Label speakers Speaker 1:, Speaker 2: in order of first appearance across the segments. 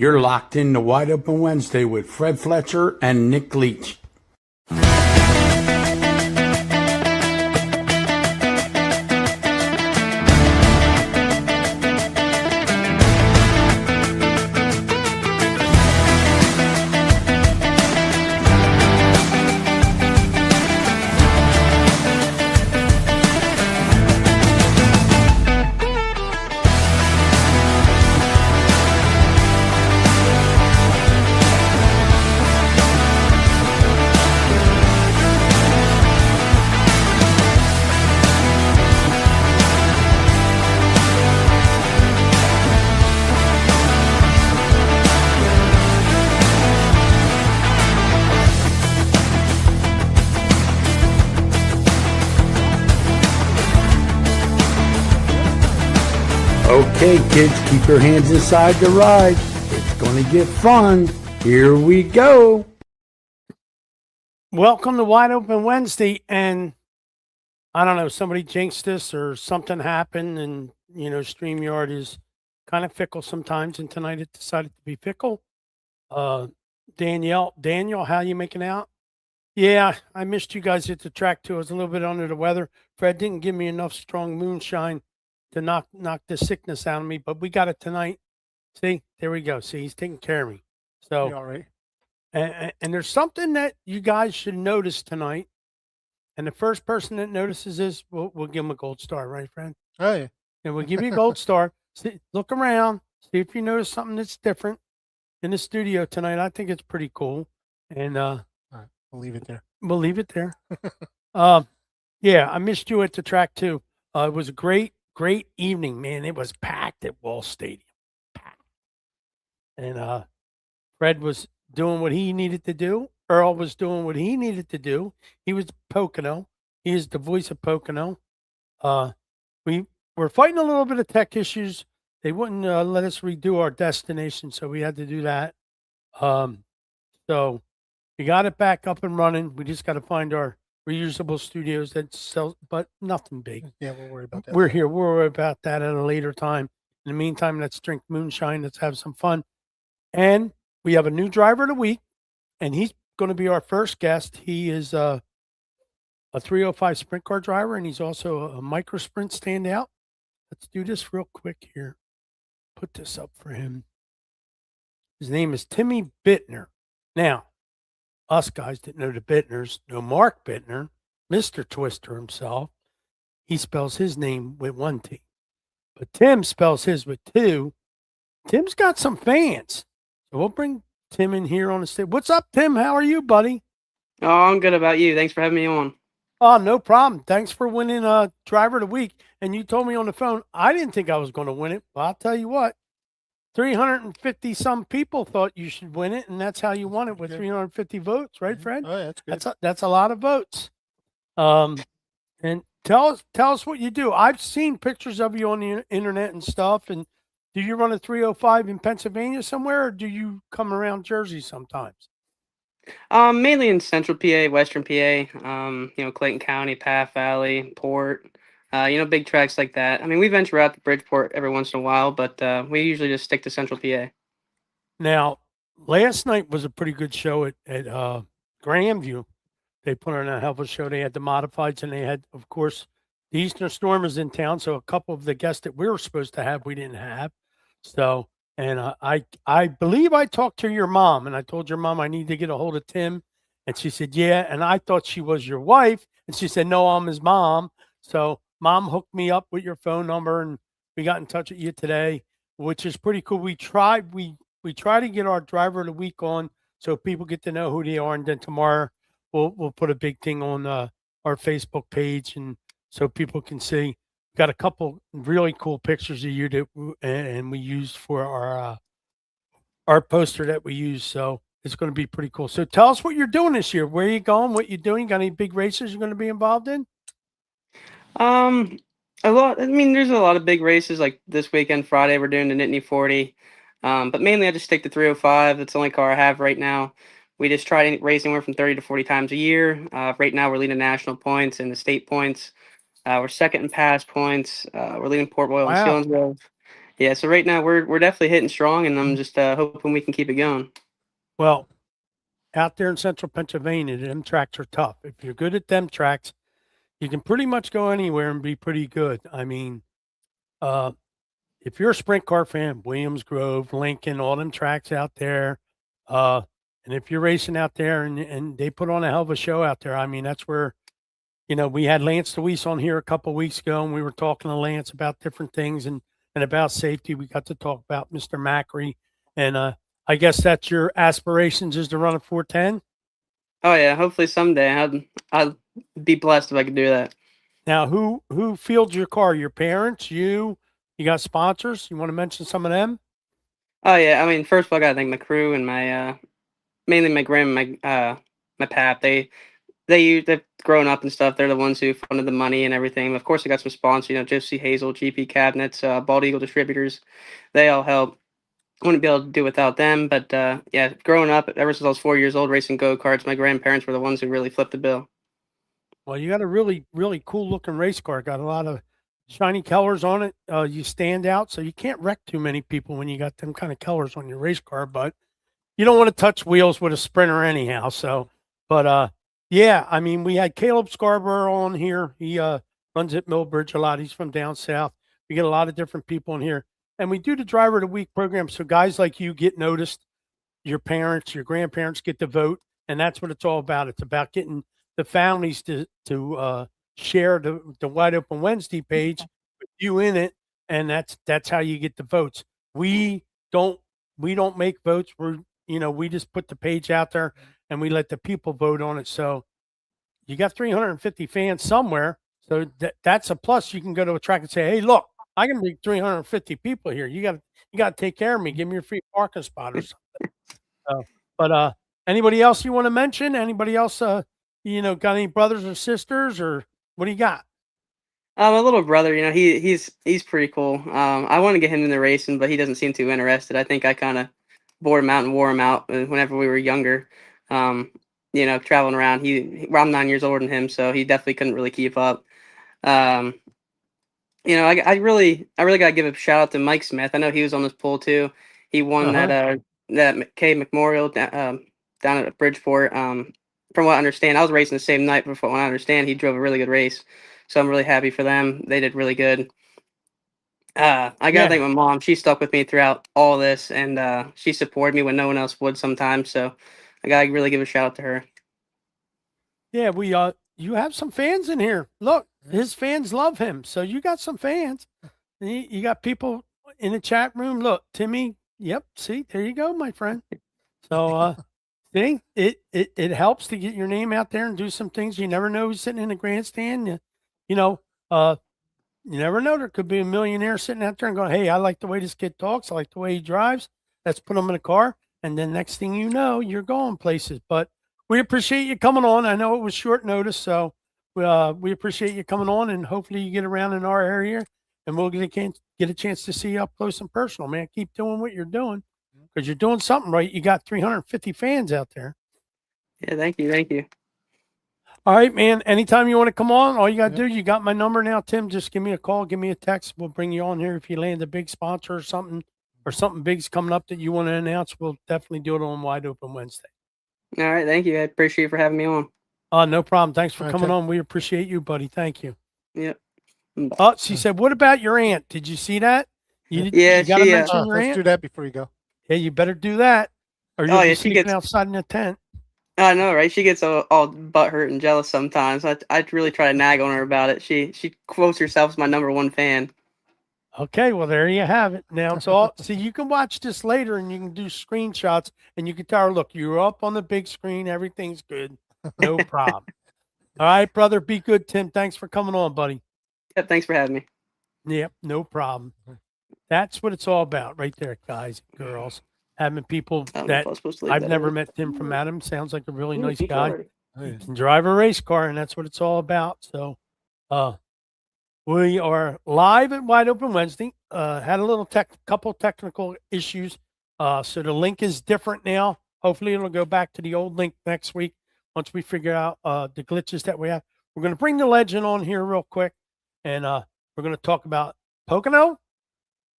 Speaker 1: You're locked into Wide Open Wednesday with Fred Fletcher and Nick Leach. Okay, kids, keep your hands inside the ride. It's going to get fun. Here we go. Welcome to Wide Open Wednesday. And I don't know, somebody jinxed this or something happened. And, StreamYard is kind of fickle sometimes. And tonight it decided to be fickle. Daniel, how you making out? Yeah, I missed you guys at the track too. I was a little bit under the weather. Fred didn't give me enough strong moonshine to knock the sickness out of me, but we got it tonight. See, there we go. See, he's taking care of me. So,
Speaker 2: all right.
Speaker 1: And there's something that you guys should notice tonight. And the first person that notices this, we'll give him a gold star, right, friend?
Speaker 2: Oh, yeah.
Speaker 1: And we'll give you a gold star. See, look around, see if you notice something that's different in the studio tonight. I think it's pretty cool. And
Speaker 2: all right, we'll leave it there.
Speaker 1: We'll leave it there. Yeah, I missed you at the track too. It was a great evening, man. It was packed at Wall Stadium. Packed. And Fred was doing what he needed to do. Earl was doing what he needed to do. He was Pocono. He is the voice of Pocono. We were fighting a little bit of tech issues. They wouldn't let us redo our destination, so we had to do that. So we got it back up and running. We just got to find our reusable studios that sell, but nothing big.
Speaker 2: Yeah, we'll worry about that.
Speaker 1: We'll worry about that at a later time. In the meantime, let's drink moonshine. Let's have some fun. And we have a new driver of the week, and he's going to be our first guest. He is a 305 sprint car driver, and he's also a micro sprint standout. Let's do this real quick here. Put this up for him. His name is Timmy Bittner. Now, us guys that know the Bittners know Mark Bittner, Mr. Twister himself. He spells his name with one T. But Tim spells his with two. Tim's got some fans. So we'll bring Tim in here on the stage. What's up, Tim? How are you, buddy?
Speaker 3: Oh, I'm good. About you? Thanks for having me on.
Speaker 1: Oh, no problem. Thanks for winning Driver of the Week. And you told me on the phone, I didn't think I was going to win it. But I'll tell you what, 350 some people thought you should win it, and that's how you won it with 350 votes, right, Fred?
Speaker 2: Oh, yeah, that's good.
Speaker 1: That's a lot of votes. And tell us what you do. I've seen pictures of you on the internet and stuff. And do you run a 305 in Pennsylvania somewhere, or do you come around Jersey sometimes?
Speaker 3: Mainly in Central PA, Western PA. Clayton County, Path Valley, Port. Big tracks like that. I mean, we venture out to Bridgeport every once in a while, but we usually just stick to Central PA.
Speaker 1: Now, last night was a pretty good show at Grandview. They put on a hell of a show. They had the modifieds, and they had, of course, the Eastern Stormers in town. So a couple of the guests that we were supposed to have, we didn't have. So, and I believe I talked to your mom, and I told your mom I need to get a hold of Tim, and she said, yeah. And I thought she was your wife, and she said, no, I'm his mom. So Mom hooked me up with your phone number, and we got in touch with you today, which is pretty cool. We try to get our driver of the week on so people get to know who they are, and then tomorrow we'll put a big thing on our Facebook page, and so people can see. Got a couple really cool pictures of you and we used for our poster that we use. So it's going to be pretty cool. So tell us what you're doing this year. Where are you going? What you're doing? Got any big races you're going to be involved in?
Speaker 3: A lot. I mean, there's a lot of big races like this weekend, Friday. We're doing the Nittany 40. But mainly I just stick to 305. That's the only car I have right now. We just try to race anywhere from 30 to 40 times a year. Right now we're leading national points and the state points. We're second in pass points. We're leading Port Royal and Selinsgrove. Yeah, so right now we're definitely hitting strong, and I'm just hoping we can keep it going.
Speaker 1: Well, out there in central Pennsylvania, them tracks are tough. If you're good at them tracks, you can pretty much go anywhere and be pretty good. I mean, uh, if you're a sprint car fan, Williams Grove, Lincoln, all them tracks out there, uh, and if you're racing out there and they put on a hell of a show out there, I mean, that's where, we had Lance DeWeese on here a couple weeks ago, and we were talking to Lance about different things and about safety. We got to talk about Mr. Macri, and I guess that's your aspirations is to run a 410.
Speaker 3: Oh yeah, hopefully someday I'd be blessed if I could do that.
Speaker 1: Now, who fields your car? Your parents? You? You got sponsors? You want to mention some of them?
Speaker 3: Oh yeah, I mean, first of all, I gotta thank my crew and my mainly my grandma, my pap. They've grown up and stuff. They're the ones who funded the money and everything. Of course, I got some sponsors. Josie Hazel, GP Cabinets, Bald Eagle Distributors. They all help. Wouldn't be able to do without them. But yeah, growing up, ever since I was 4 years old, racing go karts, my grandparents were the ones who really flipped the bill.
Speaker 1: Well, you got a really, really cool looking race car. Got a lot of shiny colors on it. You stand out, so you can't wreck too many people when you got them kind of colors on your race car. But you don't want to touch wheels with a Sprinter anyhow. So, but yeah, I mean, we had Caleb Scarborough on here. He runs at Millbridge a lot. He's from down south. We get a lot of different people in here, and we do the Driver of the Week program. So guys like you get noticed. Your parents, your grandparents get to vote, and that's what it's all about. It's about getting the families to share the Wide Open Wednesday page with you in it, and that's how you get the votes. We don't we don't make votes. We just put the page out there and we let the people vote on it. So you got 350 fans somewhere, so that's a plus. You can go to a track and say, "Hey, look, I can bring 350 people here. You got to take care of me. Give me a free parking spot or something." So, but anybody else you want to mention? Anybody else? Got any brothers or sisters, or what do you got?
Speaker 3: My little brother, he's pretty cool. I want to get him in the racing, but he doesn't seem too interested. I think I kind of bored him out and wore him out whenever we were younger. Um, traveling around. Well, I'm 9 years older than him, so he definitely couldn't really keep up. Um, I really gotta give a shout out to Mike Smith. I know he was on this poll too. He won
Speaker 1: Uh-huh.
Speaker 3: that McKay Memorial down at Bridgeport. From what I understand, I was racing the same night. But from what I understand, he drove a really good race. So I'm really happy for them. They did really good. I gotta thank
Speaker 1: Yeah,
Speaker 3: my mom. She stuck with me throughout all this, and she supported me when no one else would sometimes. So I gotta really give a shout out to her.
Speaker 1: yeah. You have some fans in here. Look, his fans love him. So you got some fans. You got people in the chat room. Look, Timmy. Yep. See, there you go, my friend. So see, it helps to get your name out there and do some things. You never know who's sitting in the grandstand. You know, uh, You never know. There could be a millionaire sitting out there and going, "Hey, I like the way this kid talks. I like the way he drives. Let's put him in a car." And then next thing you know, you're going places. But we appreciate you coming on. I know it was short notice, so we appreciate you coming on, and hopefully you get around in our area, and we'll get a chance to see you up close and personal, man. Keep doing what you're doing because you're doing something right. You got 350 fans out there.
Speaker 3: Yeah, thank you, thank you.
Speaker 1: All right, man. Anytime you want to come on, all you got to
Speaker 2: Yep.
Speaker 1: do, you got my number now, Tim. Just give me a call, give me a text. We'll bring you on here if you land a big sponsor or something big's coming up that you want to announce. We'll definitely do it on Wide Open Wednesday.
Speaker 3: All right, thank you. I appreciate you for having me on.
Speaker 1: No problem. Thanks for
Speaker 2: All right,
Speaker 1: coming
Speaker 2: Tim.
Speaker 1: on. We appreciate you, buddy. Thank you.
Speaker 3: Yep.
Speaker 1: Oh, she said, "What about your aunt? Did you see that?
Speaker 3: Yeah,
Speaker 1: You got to
Speaker 3: she.
Speaker 1: mention your
Speaker 2: Let's
Speaker 1: aunt.
Speaker 2: do that before you go.
Speaker 1: Yeah, you better do that, or you'll
Speaker 3: Oh
Speaker 1: be
Speaker 3: yeah, she
Speaker 1: sleeping
Speaker 3: gets.
Speaker 1: outside in the tent."
Speaker 3: I know, right? She gets all butthurt and jealous sometimes. I really try to nag on her about it. She quotes herself as my number one fan.
Speaker 1: Okay, well there you have it. Now it's all see you can watch this later and you can do screenshots and you can tell her, look, you're up on the big screen, everything's good. No problem. All right, brother, be good, Tim. Thanks for coming on, buddy.
Speaker 3: Yep, thanks for having me.
Speaker 1: Yep, no problem. That's what it's all about right there, guys and girls. Having people
Speaker 3: I don't know if
Speaker 1: that
Speaker 3: I was supposed to leave
Speaker 1: I've
Speaker 3: that
Speaker 1: never
Speaker 3: in.
Speaker 1: met Tim from Adam. Sounds like a really
Speaker 3: Ooh,
Speaker 1: nice
Speaker 3: pizza
Speaker 1: guy.
Speaker 3: already.
Speaker 2: Oh,
Speaker 1: He
Speaker 2: yeah.
Speaker 1: can drive a race car, and that's what it's all about. So we are live at Wide Open Wednesday. Had a little couple technical issues. So the link is different now. Hopefully it'll go back to the old link next week once we figure out the glitches that we have. We're going to bring the legend on here real quick, and we're going to talk about Pocono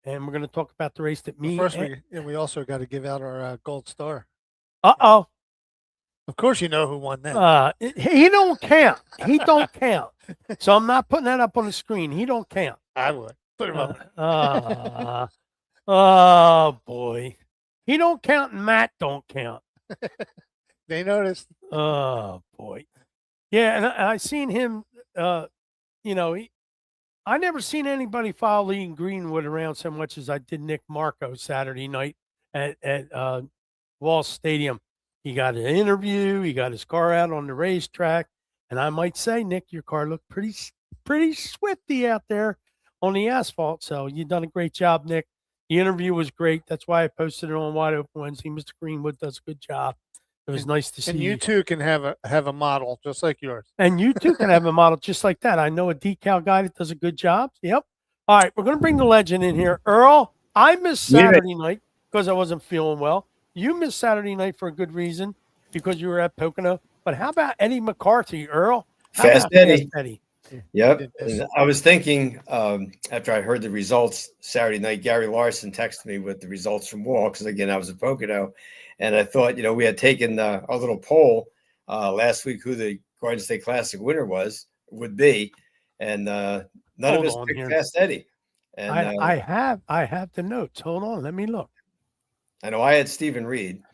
Speaker 1: and we're going to talk about the race that
Speaker 2: But
Speaker 1: me.
Speaker 2: first, we also got to give out our gold star.
Speaker 1: Uh-oh.
Speaker 2: Of course, you know who won that.
Speaker 1: He don't count. He don't count. So I'm not putting that up on the screen. He don't count.
Speaker 2: I would put him up.
Speaker 1: Oh boy. He don't count and Matt don't count.
Speaker 2: They noticed.
Speaker 1: Oh boy. Yeah, and I seen him you know, I never seen anybody follow Lee Greenwood around so much as I did Nick Marco Saturday night at Wall Stadium. He got an interview. He got his car out on the racetrack, and I might say, Nick, your car looked pretty swifty out there on the asphalt. So you done a great job, Nick. The interview was great. That's why I posted it on Wide Open Wednesday. Mr. Greenwood does a good job. It was nice to see.
Speaker 2: And you too can have a model just like yours.
Speaker 1: And you too can have a model just like that. I know a decal guy that does a good job. Yep. All right, we're going to bring the legend in here. Earl, I missed Saturday night because I wasn't feeling well. You missed Saturday night for a good reason because you were at Pocono. But how about Eddie McCarthy, Earl?
Speaker 4: Fast Eddie.
Speaker 1: Eddie?
Speaker 4: Yep. And I was thinking after I heard the results Saturday night, Gary Larson texted me with the results from Wall because, again, I was at Pocono. And I thought, we had taken our little poll last week who the Garden State Classic winner would be. And none of us picked Fast Eddie. And
Speaker 1: I have the notes. Hold on. Let me look.
Speaker 4: I know I had Stephen Reed.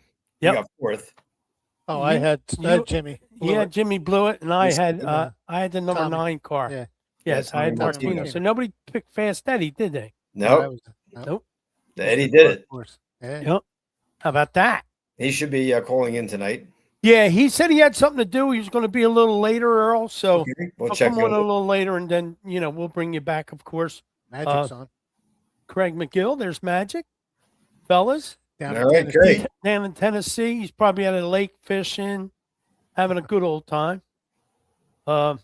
Speaker 1: Yep.
Speaker 4: He got fourth.
Speaker 2: Oh, I had Jimmy.
Speaker 1: Yeah, Jimmy Blewett, and I had the number
Speaker 2: Tommy.
Speaker 1: 9 car.
Speaker 2: Yeah.
Speaker 1: Yes, I had Martino. So nobody picked Fast Eddie, did they?
Speaker 4: No.
Speaker 1: Nope.
Speaker 4: Eddie did it.
Speaker 2: Of course. Yeah.
Speaker 1: Yep. How about that?
Speaker 4: He should be calling in tonight.
Speaker 1: Yeah, he said he had something to do. He was going to be a little later, Earl. So
Speaker 4: Okay, we'll
Speaker 1: I'll
Speaker 4: check
Speaker 1: come on a little later, and then we'll bring you back, of course.
Speaker 2: Magic's on.
Speaker 1: Craig McGill, there's Magic, fellas.
Speaker 2: Down
Speaker 4: All right, great.
Speaker 1: Down in Tennessee, he's probably at a lake fishing, having a good old time. Let's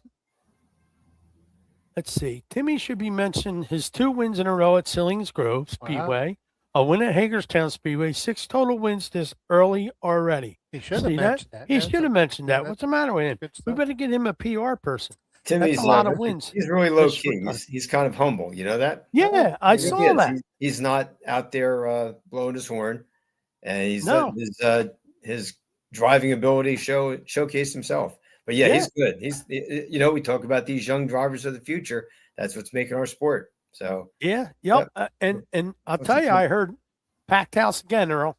Speaker 1: see. Timmy should be mentioned his 2 wins in a row at Sillings Grove Speedway, a win at Hagerstown Speedway, 6 total wins this early already.
Speaker 2: He should have mentioned that.
Speaker 1: He should have mentioned that.
Speaker 2: Yeah,
Speaker 1: What's the matter with him?
Speaker 2: good
Speaker 1: We
Speaker 2: stuff.
Speaker 1: better get him a PR person.
Speaker 4: Timmy's
Speaker 1: That's a lot of wins.
Speaker 4: He's really low
Speaker 1: That's
Speaker 4: key.
Speaker 1: short
Speaker 4: He's kind of humble. You know that?
Speaker 1: Yeah, I
Speaker 4: He
Speaker 1: saw
Speaker 4: really is.
Speaker 1: that.
Speaker 4: He's not out there blowing his horn, and he's
Speaker 1: No.
Speaker 4: his driving ability showcased himself. But yeah, he's good. He's we talk about these young drivers of the future. That's what's making our sport. So
Speaker 1: Yeah, yep. And I'll tell you, I heard packed house again, Earl,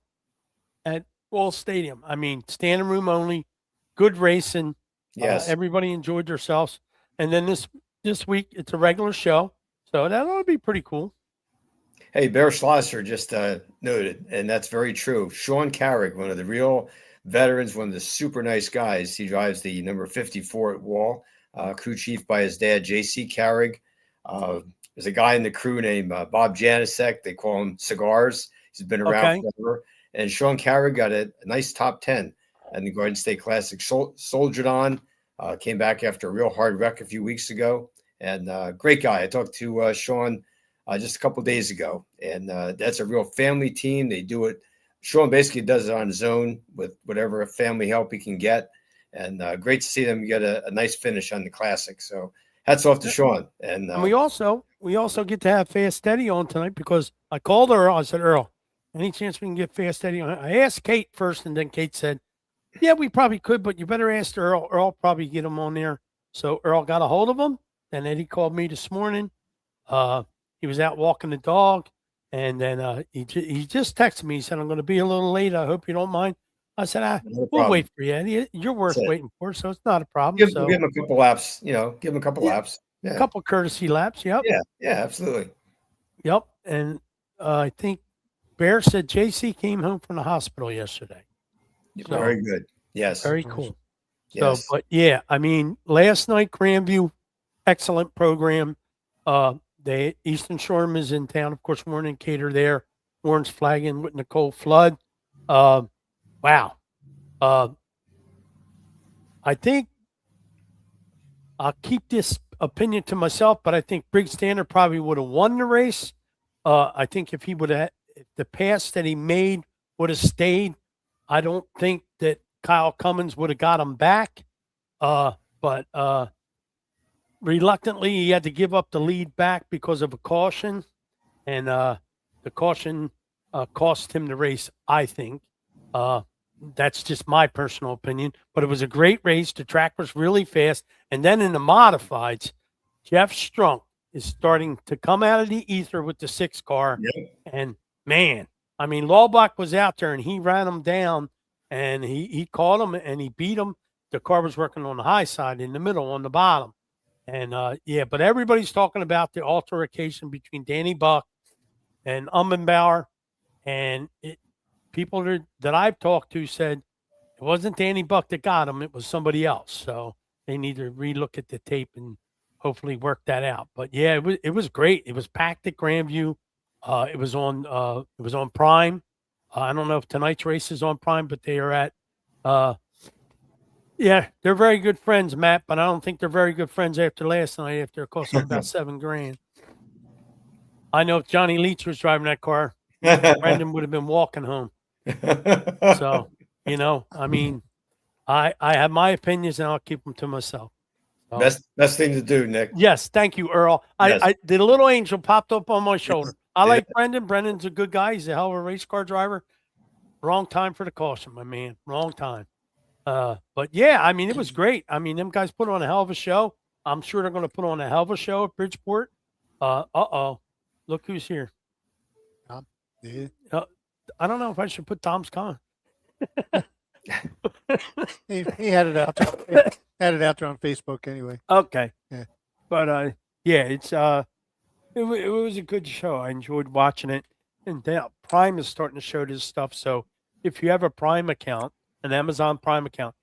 Speaker 1: at Wall Stadium. I mean, standing room only, good racing.
Speaker 4: yes,
Speaker 1: Everybody enjoyed themselves. And then this week it's a regular show, so that ought to be pretty cool.
Speaker 4: Hey, Bear Schlosser just noted, and that's very true. Sean Carrick, one of the real veterans, one of the super nice guys. He drives the number 54 at Wall, crew chief by his dad, J.C. Carrick. There's a guy in the crew named Bob Janisek. They call him Cigars. He's been around forever. And Sean Carrick got a nice top 10 in the Garden State Classic. Soldiered on, came back after a real hard wreck a few weeks ago. And great guy. I talked to Sean just a couple days ago. And that's a real family team. They do it. Sean basically does it on his own with whatever family help he can get. And great to see them get a nice finish on the Classic. So hats off to Sean. And
Speaker 1: we also get to have Fast Eddie on tonight because I called Earl. I said, Earl, any chance we can get Fast Eddie on? I asked Kate first, and then Kate said, yeah, we probably could, but you better ask Earl. Earl probably get him on there. So Earl got a hold of him. Then Eddie called me this morning. He was out walking the dog, and then he just texted me. He said, I'm going to be a little late. I hope you don't mind. I said, we'll wait for you, Eddie. You're worth waiting for, so it's not a problem.
Speaker 4: Give him a couple laps, give him a couple laps. Yeah.
Speaker 1: A couple courtesy laps, yep.
Speaker 4: Yeah, absolutely.
Speaker 1: Yep, and I think Bear said JC came home from the hospital yesterday. So,
Speaker 4: very good. Yes.
Speaker 1: Very cool.
Speaker 4: Yes.
Speaker 1: So, but yeah, I mean, last night, Grandview, excellent program. The Eastern Shore is in town. Of course, Warren and Kate are there. Warren's flagging with Nicole Flood. Wow. I think I'll keep this opinion to myself, but I think Briggs Standard probably would have won the race. I think if he would have, if the pass that he made would have stayed, I don't think that Kyle Cummins would have got him back. But reluctantly, he had to give up the lead back because of a caution. And the caution cost him the race, I think. That's just my personal opinion, but it was a great race. The track was really fast. And then in the modifieds, Jeff Strunk is starting to come out of the ether with the 6 car.
Speaker 4: Yep.
Speaker 1: And man, I mean, Laubach was out there and he ran him down and he caught him and he beat him. The car was working on the high side, in the middle, on the bottom. And yeah, but everybody's talking about the altercation between Danny Buck and Umbenbauer. And people that I've talked to said it wasn't Danny Buck that got him, it was somebody else. So they need to relook at the tape and hopefully work that out. But yeah, it was great. It was packed at Grandview. It was on Prime. I don't know if tonight's race is on Prime, but they are at yeah, they're very good friends, Matt, but I don't think they're very good friends after last night, after it cost them about $7,000. I know if Johnny Leach was driving that car, Brendan would have been walking home. So, you know, I mean, I have my opinions and I'll keep them to myself. So,
Speaker 4: Best thing to do, Nick.
Speaker 1: yes, thank you, Earl.
Speaker 4: Yes.
Speaker 1: The little angel popped up on my shoulder. I like Brendan. Brendan's a good guy. He's a hell of a race car driver. Wrong time for the caution, my man. Wrong time. But yeah, I mean, it was great. I mean, them guys put on a hell of a show. I'm sure they're going to put on a hell of a show at Bridgeport. Look who's here.
Speaker 2: Yeah.
Speaker 1: I don't know if I should put Tom's comment.
Speaker 2: He had it out there. Had it out there on Facebook anyway.
Speaker 1: Okay.
Speaker 2: Yeah.
Speaker 1: But yeah, it's it was a good show. I enjoyed watching it. And now Prime is starting to show this stuff. So if you have a Prime account, an Amazon Prime account,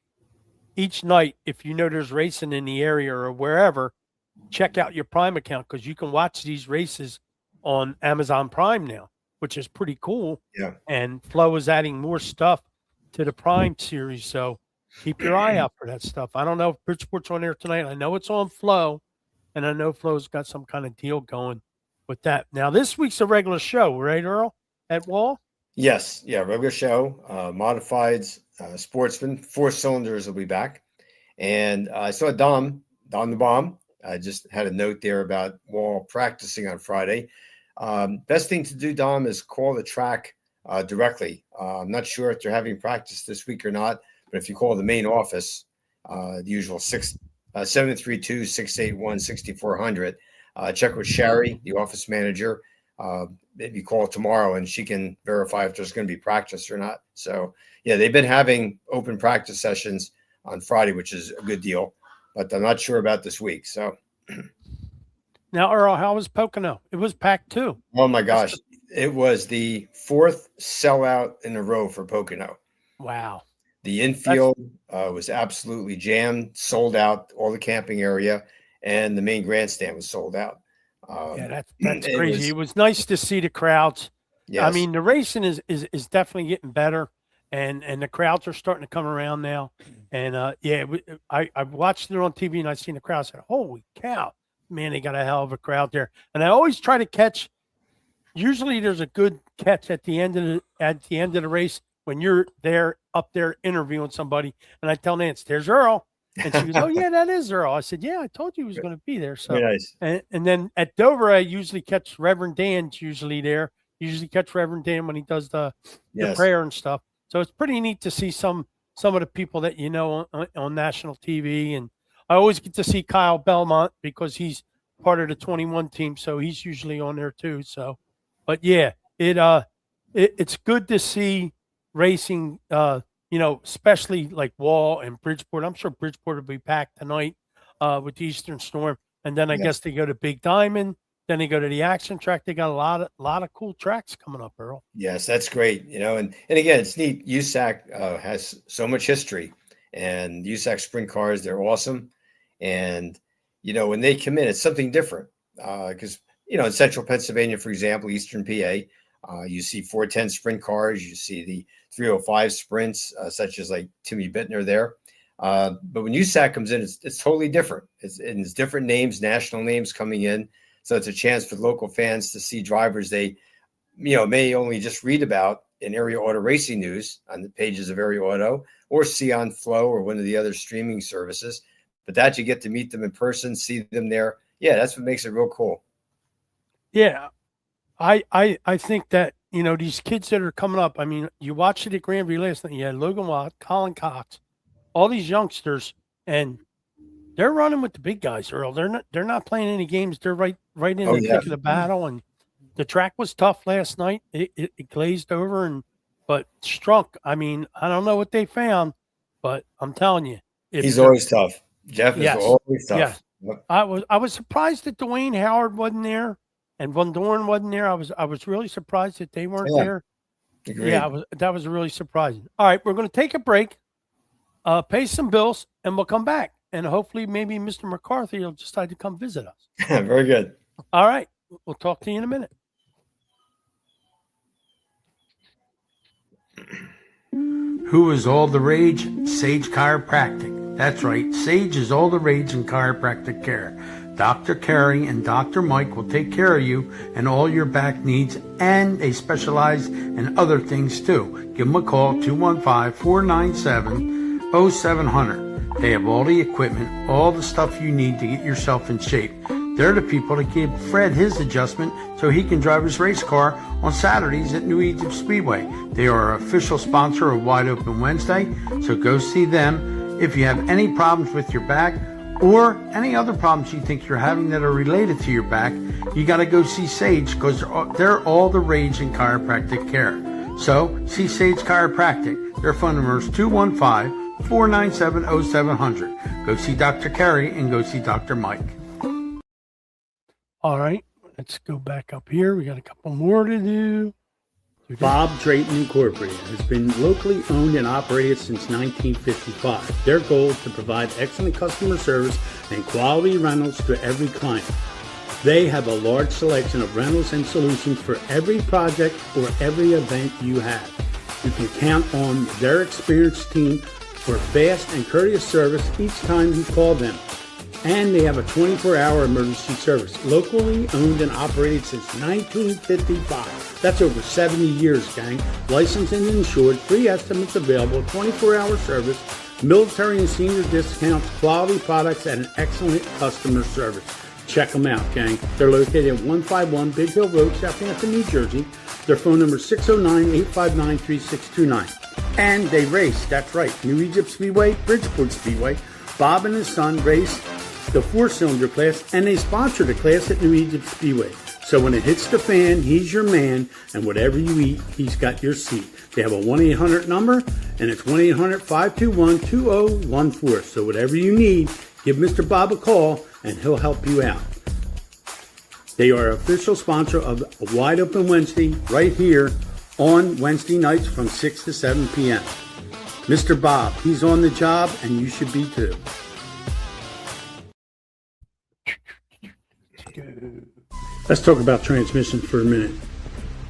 Speaker 1: each night, if you know there's racing in the area or wherever, check out your Prime account because you can watch these races on Amazon Prime now, which is pretty cool.
Speaker 4: Yeah.
Speaker 1: And Flo is adding more stuff to the Prime series. So keep your eye out for that stuff. I don't know if Bridgeport's on there tonight. I know it's on Flo, and I know Flo's got some kind of deal going with that. Now, this week's a regular show, right, Earl, at Wall?
Speaker 4: Yes. Yeah. Regular show, modifieds, sportsman, 4 cylinders will be back. And I saw Don the Bomb. I just had a note there about Wall practicing on Friday. Best thing to do, Dom, is call the track directly. I'm not sure if they're having practice this week or not, but if you call the main office, the usual 732-681-6400, check with Sherry, the office manager. Maybe call tomorrow and she can verify if there's going to be practice or not. So yeah, they've been having open practice sessions on Friday, which is a good deal, but I'm not sure about this week. So
Speaker 1: now, Earl, how was Pocono? It was packed too.
Speaker 4: oh my gosh, it was the 4th sellout in a row for Pocono.
Speaker 1: Wow.
Speaker 4: The infield was absolutely jammed, sold out, all the camping area, and the main grandstand was sold out.
Speaker 1: Yeah, that's crazy. It was nice to see the crowds.
Speaker 4: Yes.
Speaker 1: I mean, the racing is definitely getting better, and the crowds are starting to come around now. And yeah, I watched it on TV and I seen the crowd. I said, "Holy cow, man! They got a hell of a crowd there." And I always try to catch. Usually, there's a good catch at the end of the race when you're up there interviewing somebody. And I tell Nance, "There's Earl." And she goes, "Oh yeah, that is Earl." I said, "Yeah, I told you he was going to be there." So
Speaker 4: very nice.
Speaker 1: And then at Dover, I usually catch Reverend Dan's usually there. Usually catch Reverend Dan when he does the prayer and stuff. So it's pretty neat to see some of the people that you know on national TV. And I always get to see Kyle Belmont because he's part of the 21 team, so he's usually on there too. So, but yeah, it's good to see racing. You know, especially like Wall and Bridgeport. I'm sure Bridgeport will be packed tonight with the Eastern Storm. And then I guess they go to Big Diamond. Then they go to the action track. They got a lot of cool tracks coming up, Earl.
Speaker 4: Yes, that's great. You know, and again, it's neat. USAC has so much history, and USAC sprint cars, they're awesome. And, you know, when they come in, it's something different because, you know, in central Pennsylvania, for example, Eastern PA, you see 410 sprint cars, you see the 305 sprints, such as like Timmy Bittner there. But when USAC comes in, it's totally different. It's different names, national names coming in. So it's a chance for local fans to see drivers they, you know, may only just read about in Area Auto Racing News on the pages of Area Auto or see on Flow or one of the other streaming services. But that you get to meet them in person, see them there. Yeah, that's what makes it real cool.
Speaker 1: Yeah. I think that, these kids that are coming up, I mean, you watched it at Grandview last night. You had Logan Watt, Colin Cox, all these youngsters, and they're running with the big guys, Earl. They're not playing any games. They're right in
Speaker 4: Oh,
Speaker 1: the
Speaker 4: yeah.
Speaker 1: thick of the battle. And the track was tough last night. It glazed over, but Strunk, I mean, I don't know what they found, but I'm telling you, if
Speaker 4: He's
Speaker 1: they're-
Speaker 4: always tough. Jeff is
Speaker 1: Yes.
Speaker 4: always tough.
Speaker 1: Yes.
Speaker 4: Yep.
Speaker 1: I was surprised that Dwayne Howard wasn't there and Von Dorn wasn't there. I was really surprised that they weren't
Speaker 4: Yeah.
Speaker 1: there.
Speaker 4: Agreed.
Speaker 1: Yeah, that was really surprising. All right, we're going to take a break, pay some bills, and we'll come back. And hopefully, maybe Mr. McCarthy will decide to come visit us.
Speaker 4: Very good.
Speaker 1: All right, we'll talk to you in a minute. Who is all the rage? Sage Chiropractic. That's right, Sage is all the rage in chiropractic care. Dr. Carey and Dr. Mike will take care of you and all your back needs, and they specialize in other things too. Give them a call, 215-497-0700. They have all the equipment, all the stuff you need to get yourself in shape. They're the people that give Fred his adjustment so he can drive his race car on Saturdays at New Egypt Speedway. They are an official sponsor of Wide Open Wednesday, so go see them. If you have any problems with your back or any other problems you think you're having that are related to your back, you got to go see Sage because they're all the rage in chiropractic care. So see Sage Chiropractic. Their phone number is 215-497-0700. Go see Dr. Carey and go see Dr. Mike. All right, let's go back up here. We got a couple more to do.
Speaker 5: Bob Drayton Incorporated has been locally owned and operated since 1955. Their goal is to provide excellent customer service and quality rentals to every client. They have a large selection of rentals and solutions for every project or every event you have. You can count on their experienced team for fast and courteous service each time you call them. And they have a 24-hour emergency service, locally owned and operated since 1955. That's over 70 years, gang. Licensed and insured, free estimates available, 24-hour service, military and senior discounts, quality products, and an excellent customer service. Check them out, gang. They're located at 151 Big Hill Road, Southampton, New Jersey. Their phone number is 609-859-3629. And they race, that's right, New Egypt Speedway, Bridgeport Speedway. Bob and his son race the 4-cylinder class, and they sponsor the class at New Egypt Speedway. So when it hits the fan, he's your man, and whatever you eat, he's got your seat. They have a 1-800 number, and it's 1-800-521-2014. So whatever you need, give Mr. Bob a call, and he'll help you out. They are official sponsor of Wide Open Wednesday right here on Wednesday nights from 6 to 7 p.m. Mr. Bob, he's on the job, and you should be too. Let's talk about transmissions for a minute.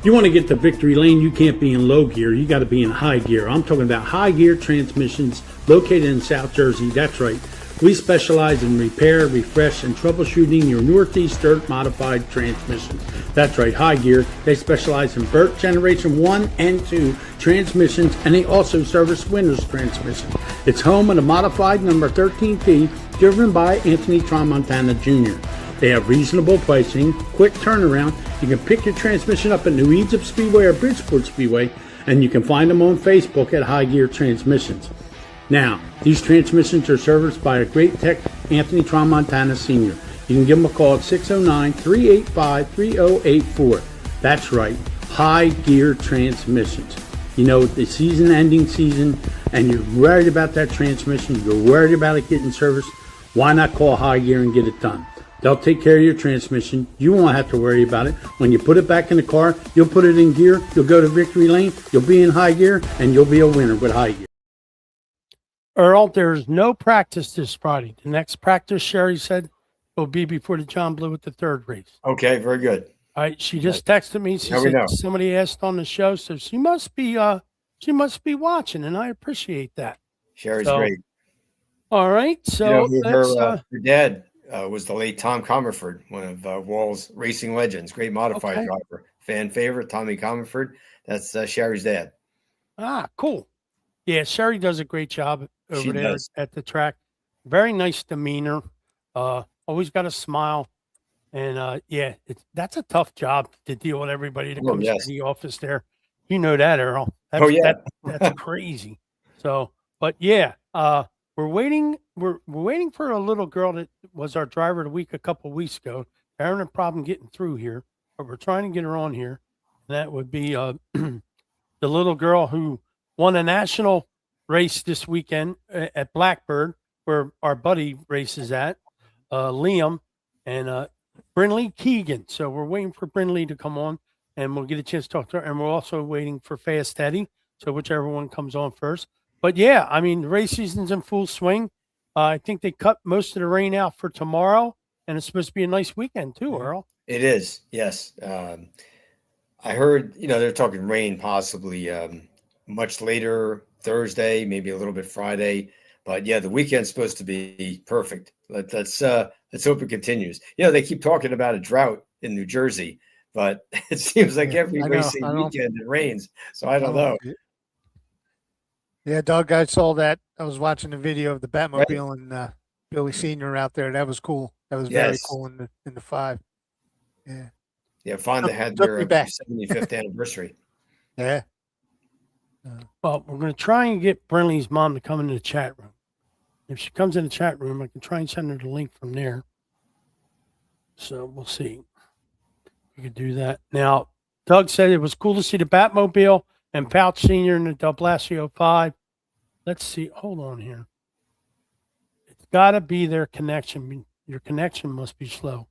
Speaker 5: You want to get to victory lane, you can't be in low gear, you got to be in high gear. I'm talking about high gear transmissions located in South Jersey. That's right. We specialize in repair, refresh, and troubleshooting your Northeast Dirt modified transmissions. That's right, high gear. They specialize in Burt Generation 1 and 2 transmissions, and they also service Winters transmissions. It's home of the modified number 13P, driven by Anthony Tramontana Jr. They have reasonable pricing, quick turnaround. You can pick your transmission up at New Egypt Speedway or Bridgeport Speedway, and you can find them on Facebook at High Gear Transmissions. Now, these transmissions are serviced by a great tech, Anthony Tramontana Sr. You can give him a call at 609-385-3084. That's right, High Gear Transmissions. You know, the season-ending season, and you're worried about that transmission, you're worried about it getting serviced, why not call High Gear and get it done? They'll take care of your transmission. You won't have to worry about it. When you put it back in the car, you'll put it in gear, you'll go to victory lane, you'll be in high gear, and you'll be a winner with high gear.
Speaker 1: Earl, there's no practice this Friday. The next practice, Sherry said, will be before the John Blue at the third race.
Speaker 4: Okay, very good.
Speaker 1: All right, she just texted me. She
Speaker 4: Now we know.
Speaker 1: said somebody asked on the show, so she must be watching, and I appreciate that.
Speaker 4: Sherry's
Speaker 1: So,
Speaker 4: great.
Speaker 1: All right, so
Speaker 4: Her dad was the late Tom Comerford, one of Wall's racing legends, great modified
Speaker 1: Okay.
Speaker 4: driver, fan favorite, Tommy Comerford. That's Sherry's dad.
Speaker 1: cool. Yeah, Sherry does a great job
Speaker 4: She
Speaker 1: over there
Speaker 4: does.
Speaker 1: at the track. Very nice demeanor. Always got a smile. And yeah, that's a tough job to deal with everybody that
Speaker 4: Oh,
Speaker 1: comes
Speaker 4: yes.
Speaker 1: to the office there. You know that, Earl.
Speaker 4: Oh, yeah.
Speaker 1: That's crazy. So, but yeah, we're waiting. We're waiting for a little girl that was our driver of the week a couple weeks ago. They're having a problem getting through here, but we're trying to get her on here. And that would be the little girl who won a national race this weekend at Blackbird, where our buddy races at, Liam and Brinley Keegan. So we're waiting for Brinley to come on, and we'll get a chance to talk to her. And we're also waiting for Fast Eddie. So whichever one comes on first. But yeah, I mean, the race season's in full swing. I think they cut most of the rain out for tomorrow, and it's supposed to be a nice weekend too, Earl.
Speaker 4: It is, yes. I heard, they're talking rain possibly much later Thursday, maybe a little bit Friday. But yeah, the weekend's supposed to be perfect. Let's hope it continues. They keep talking about a drought in New Jersey, but it seems like every racing weekend it rains. So I don't know.
Speaker 2: Yeah, Doug, I saw that. I was watching the video of the Batmobile and Billy Senior out there. That was cool. That was very cool in the 5. Yeah.
Speaker 4: Yeah, Fonda had their 75th anniversary.
Speaker 2: Yeah.
Speaker 1: Well, we're going to try and get Brinley's mom to come into the chat room. If she comes in the chat room, I can try and send her the link from there. So we'll see. We could do that. Now, Doug said it was cool to see the Batmobile and Pouch Senior in the Del Blasio 5. Let's see. Hold on here. It's got to be their connection. Your connection must be slow.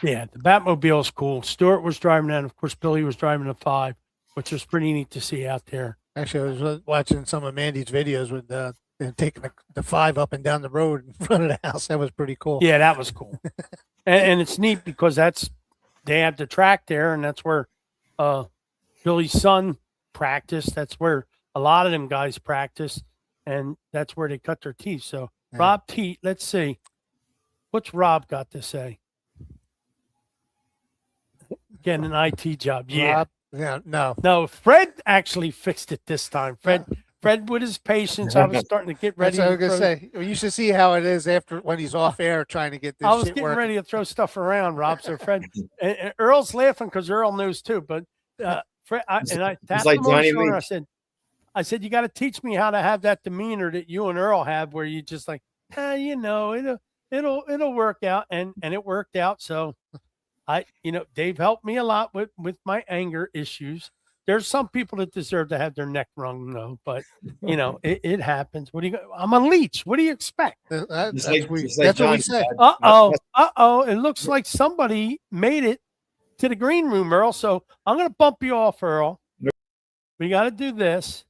Speaker 1: Yeah, the Batmobile is cool. Stuart was driving that. Of course, Billy was driving the 5, which was pretty neat to see out there.
Speaker 2: Actually, I was watching some of Mandy's videos with taking the 5 up and down the road in front of the house. That was pretty cool.
Speaker 1: Yeah, that was cool. and it's neat because they have the track there, and that's where Billy's son practiced. That's where a lot of them guys practice, and that's where they cut their teeth. So, yeah. Rob Teat, let's see. What's Rob got to say? Getting an IT job. Yeah.
Speaker 2: Rob,
Speaker 1: no. Fred actually fixed it this time. Fred, with his patience, I was starting to get ready.
Speaker 2: That's what I was going to say. Well, you should see how it is after when he's off air trying to get this.
Speaker 1: I was getting ready to throw stuff around, Rob. So Fred and Earl's laughing because Earl knows too. But Fred, I tapped him on the shoulder. I said, you got to teach me how to have that demeanor that you and Earl have, where you just like, it'll work out, and it worked out. So. Dave helped me a lot with my anger issues. There's some people that deserve to have their neck wrung, though, but it happens. I'm a leech. What do you expect?
Speaker 2: That's what we say.
Speaker 1: Uh-oh. It looks like somebody made it to the green room, Earl. So I'm going to bump you off, Earl. We got to do this,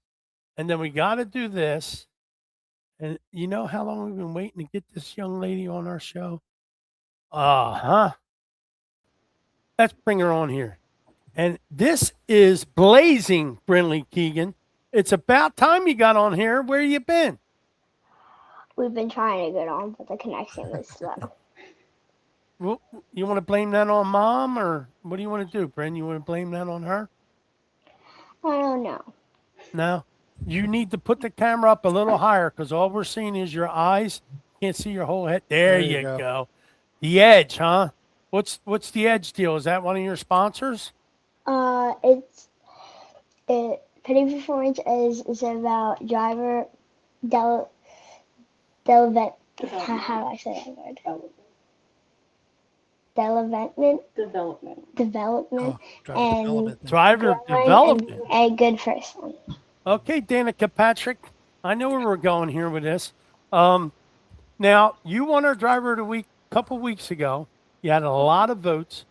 Speaker 1: and then we got to do this. And you know how long we've been waiting to get this young lady on our show? Let's bring her on here. And this is blazing, Brinley Keegan. It's about time you got on here. Where you been?
Speaker 6: We've been trying to get on, but the connection was slow.
Speaker 1: Well, you want to blame that on Mom, or what do you want to do, Bryn? You want to blame that on her?
Speaker 6: I don't know.
Speaker 1: No? You need to put the camera up a little higher because all we're seeing is your eyes. Can't see your whole head. There you go. The Edge, huh? What's the Edge deal? Is that one of your sponsors?
Speaker 6: Petty Performance is about driver how do I say that word? Development.
Speaker 1: Driver development.
Speaker 6: A good person.
Speaker 1: Okay, Danica Patrick. I know where we're going here with this. Now, you won our driver of the week a couple weeks ago. You had a lot of votes,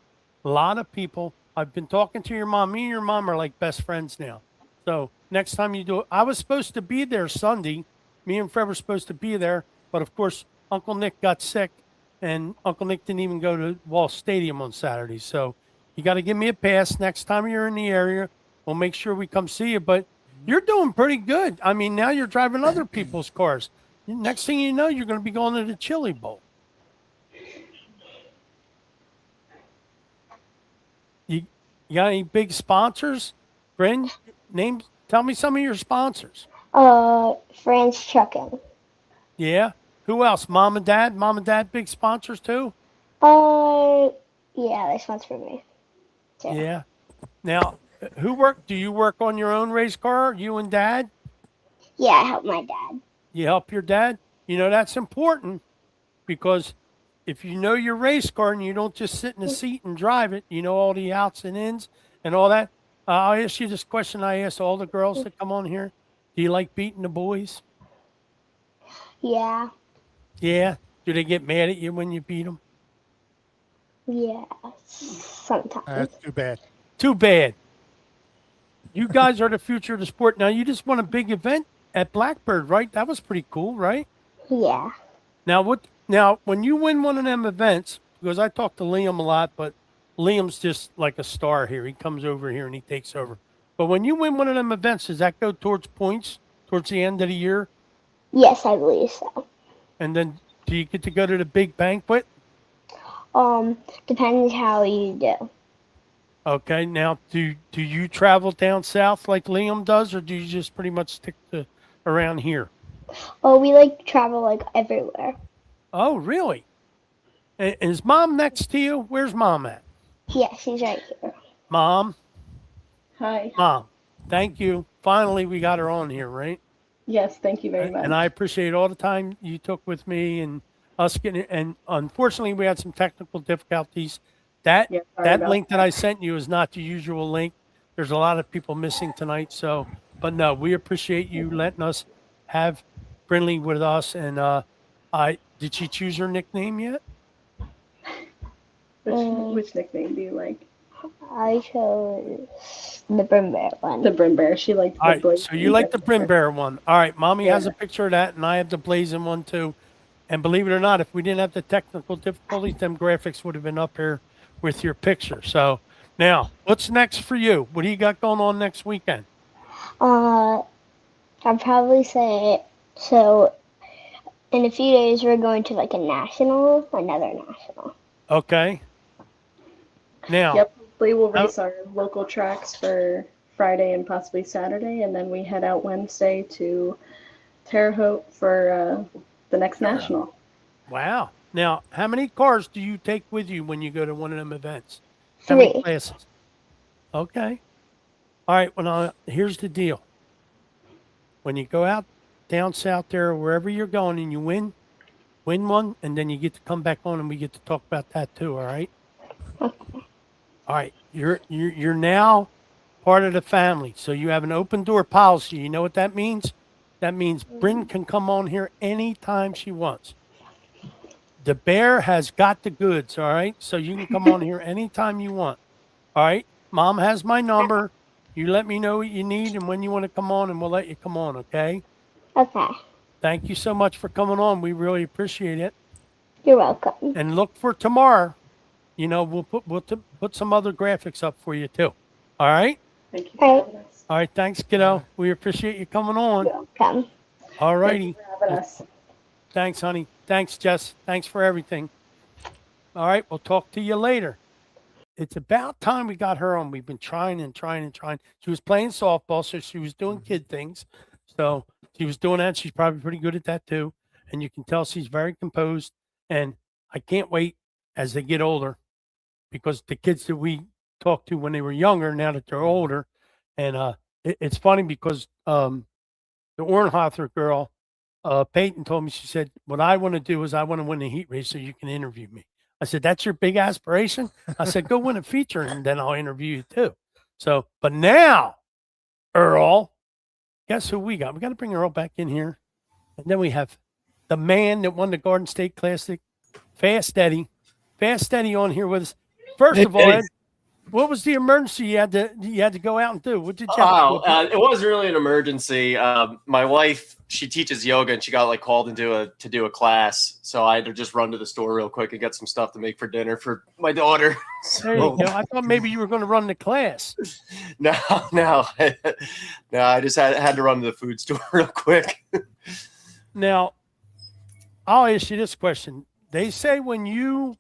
Speaker 1: a lot of people. I've been talking to your mom. Me and your mom are like best friends now. So next time you do it, I was supposed to be there Sunday. Me and Fred were supposed to be there. But, of course, Uncle Nick got sick, and Uncle Nick didn't even go to Wall Stadium on Saturday. So you got to give me a pass. Next time you're in the area, we'll make sure we come see you. But you're doing pretty good. I mean, now you're driving other people's cars. Next thing you know, you're going to be going to the Chili Bowl. You got any big sponsors? Bryn, tell me some of your sponsors.
Speaker 6: France Trucking.
Speaker 1: Yeah. Who else? Mom and dad? Mom and dad big sponsors too?
Speaker 6: Yeah, they sponsor me. Too.
Speaker 1: Yeah. Now, do you work on your own race car? You and dad?
Speaker 6: Yeah, I help my dad.
Speaker 1: You help your dad? You know, that's important because if you know your race car and you don't just sit in the seat and drive it, you know all the outs and ins and all that. I'll ask you this question I ask all the girls that come on here. Do you like beating the boys?
Speaker 6: Yeah.
Speaker 1: Yeah. Do they get mad at you when you beat them?
Speaker 6: Yeah. Sometimes.
Speaker 2: That's too bad.
Speaker 1: Too bad. You guys are the future of the sport. Now, you just won a big event at Blackbird, right? That was pretty cool, right?
Speaker 6: Yeah.
Speaker 1: Now, when you win one of them events, because I talk to Liam a lot, but Liam's just like a star here. He comes over here and he takes over. But when you win one of them events, does that go towards points towards the end of the year?
Speaker 6: Yes, I believe so.
Speaker 1: And then do you get to go to the big banquet?
Speaker 6: Depends how you do.
Speaker 1: Okay. Now, do you travel down south like Liam does, or do you just pretty much stick to around here?
Speaker 6: Oh, we like travel like everywhere.
Speaker 1: Oh, really? And is mom next to you? Where's mom at?
Speaker 6: Yeah, she's right here.
Speaker 1: Mom,
Speaker 7: Hi.
Speaker 1: mom, thank you. Finally, we got her on here, right?
Speaker 7: Yes, thank you very much.
Speaker 1: And I appreciate all the time you took with me and us getting. And unfortunately, we had some technical difficulties.
Speaker 7: Yeah, sorry
Speaker 1: That
Speaker 7: about
Speaker 1: link that I sent you is not the usual link. There's a lot of people missing tonight. So, but no, we appreciate you letting us have Brinley with us. And did she choose her nickname yet?
Speaker 7: Which nickname do you like?
Speaker 6: I chose the Brim Bear one.
Speaker 7: The Brim Bear. She liked the
Speaker 1: All right,
Speaker 7: Blaze.
Speaker 1: so you like the Brim Bear one. All right, Mommy has a
Speaker 7: Yeah.
Speaker 1: picture of that, and I have the Blazing one too. And believe it or not, if we didn't have the technical difficulties, them graphics would have been up here with your picture. So now, what's next for you? What do you got going on next weekend?
Speaker 6: I'd probably say so. In a few days, we're going to like another national.
Speaker 1: Okay. Now,
Speaker 7: Yep. We will race our local tracks for Friday and possibly Saturday, and then we head out Wednesday to Terre Haute for the next national.
Speaker 1: wow. Now, how many cars do you take with you when you go to one of them events? How many
Speaker 6: 3.
Speaker 1: classes? Okay. All right. Well, here's the deal. When you go out down south there, wherever you're going, and you win one, and then you get to come back on, and we get to talk about that too. All right. All right. You're now part of the family, so you have an open door policy. You know what that means? That means Bryn can come on here anytime she wants. The bear has got the goods, all right? So you can come on here anytime you want. All right? Mom has my number. You let me know what you need and when you want to come on, and we'll let you come on, okay?
Speaker 6: Okay.
Speaker 1: Thank you so much for coming on. We really appreciate it.
Speaker 6: You're welcome.
Speaker 1: And look for tomorrow. You know, we'll put some other graphics up for you too. All right?
Speaker 7: Thank you for having us.
Speaker 1: All right, thanks, kiddo. We appreciate you coming on.
Speaker 6: Welcome.
Speaker 1: All righty.
Speaker 7: Thank you for having us.
Speaker 1: Thanks, honey. Thanks, Jess. Thanks for everything. All right, we'll talk to you later. It's about time we got her on. We've been trying and trying and trying. She was playing softball, so she was doing kid things. So she was doing that. She's probably pretty good at that too. And you can tell she's very composed. And I can't wait as they get older, because the kids that we talked to when they were younger, now that they're older, and it's funny because the Ornhother girl, Peyton, told me, she said, what I want to do is I want to win the heat race so you can interview me. I said, that's your big aspiration? I said, go win a feature and then I'll interview you too. So, but now, Earl, guess who we got? We got to bring Earl back in here. And then we have the man that won the Garden State Classic, Fast Eddie. Fast Eddie on here with us. First of all, Ed, what was the emergency you had to go out and do? What did you have to do?
Speaker 8: It wasn't really an emergency. My wife, she teaches yoga, and she got called to do a class, so I had to just run to the store real quick and get some stuff to make for dinner for my daughter.
Speaker 1: There you go. I thought maybe you were going to run the class.
Speaker 8: No, I just had to run to the food store real quick.
Speaker 1: Now, I'll ask you this question. They say when you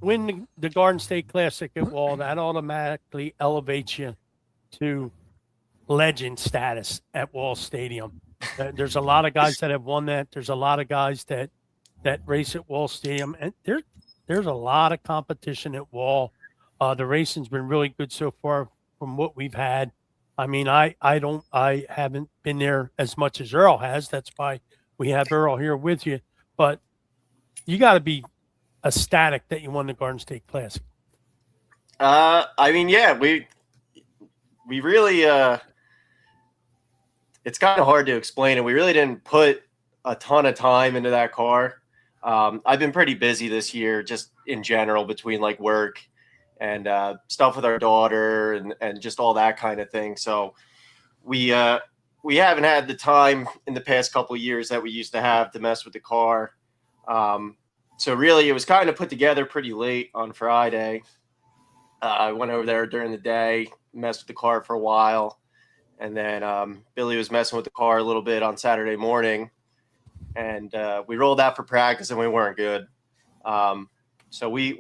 Speaker 1: win the Garden State Classic at Wall, that automatically elevates you to legend status at Wall Stadium. There's a lot of guys that have won that. There's a lot of guys that race at Wall Stadium, and there's a lot of competition at Wall. The racing's been really good so far from what we've had. I mean, I haven't been there as much as Earl has. That's why we have Earl here with you. But you got to be ecstatic that you won the Garden State Classic.
Speaker 8: I mean, yeah, we really it's kind of hard to explain it. We really didn't put a ton of time into that car. I've been pretty busy this year, just in general, between like work and stuff with our daughter and just all that kind of thing. So we haven't had the time in the past couple of years that we used to have to mess with the car. So really, it was kind of put together pretty late on Friday. I went over there during the day, messed with the car for a while, and then Billy was messing with the car a little bit on Saturday morning, and we rolled out for practice, and we weren't good. So we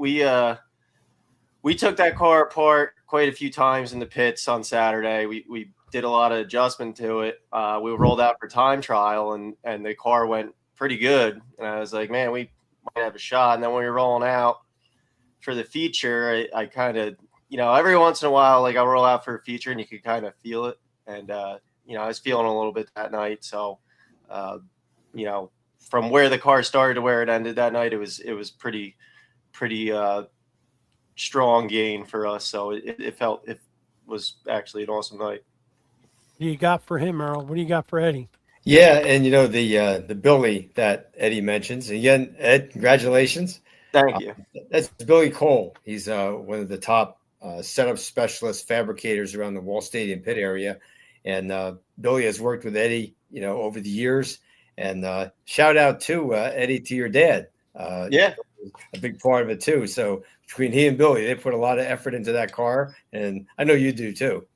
Speaker 8: took that car apart quite a few times in the pits on Saturday. We did a lot of adjustment to it. We rolled out for time trial, and the car went pretty good. And I was like, man, we might have a shot. And then when we were rolling out for the feature, I kind of, every once in a while, like I'll roll out for a feature and you could kind of feel it. And, I was feeling a little bit that night. So, from where the car started to where it ended that night, it was pretty strong gain for us. So it was actually an awesome night.
Speaker 1: What do you got for him, Earl? What do you got for Eddie?
Speaker 4: Yeah, and the Billy that Eddie mentions. Again, Ed, congratulations.
Speaker 8: Thank you.
Speaker 4: That's Billy Cole. He's one of the top setup specialist fabricators around the Wall Stadium pit area. And Billy has worked with Eddie, over the years. And shout out to Eddie, to your dad.
Speaker 8: Yeah.
Speaker 4: A big part of it too. So between he and Billy, they put a lot of effort into that car. And I know you do too.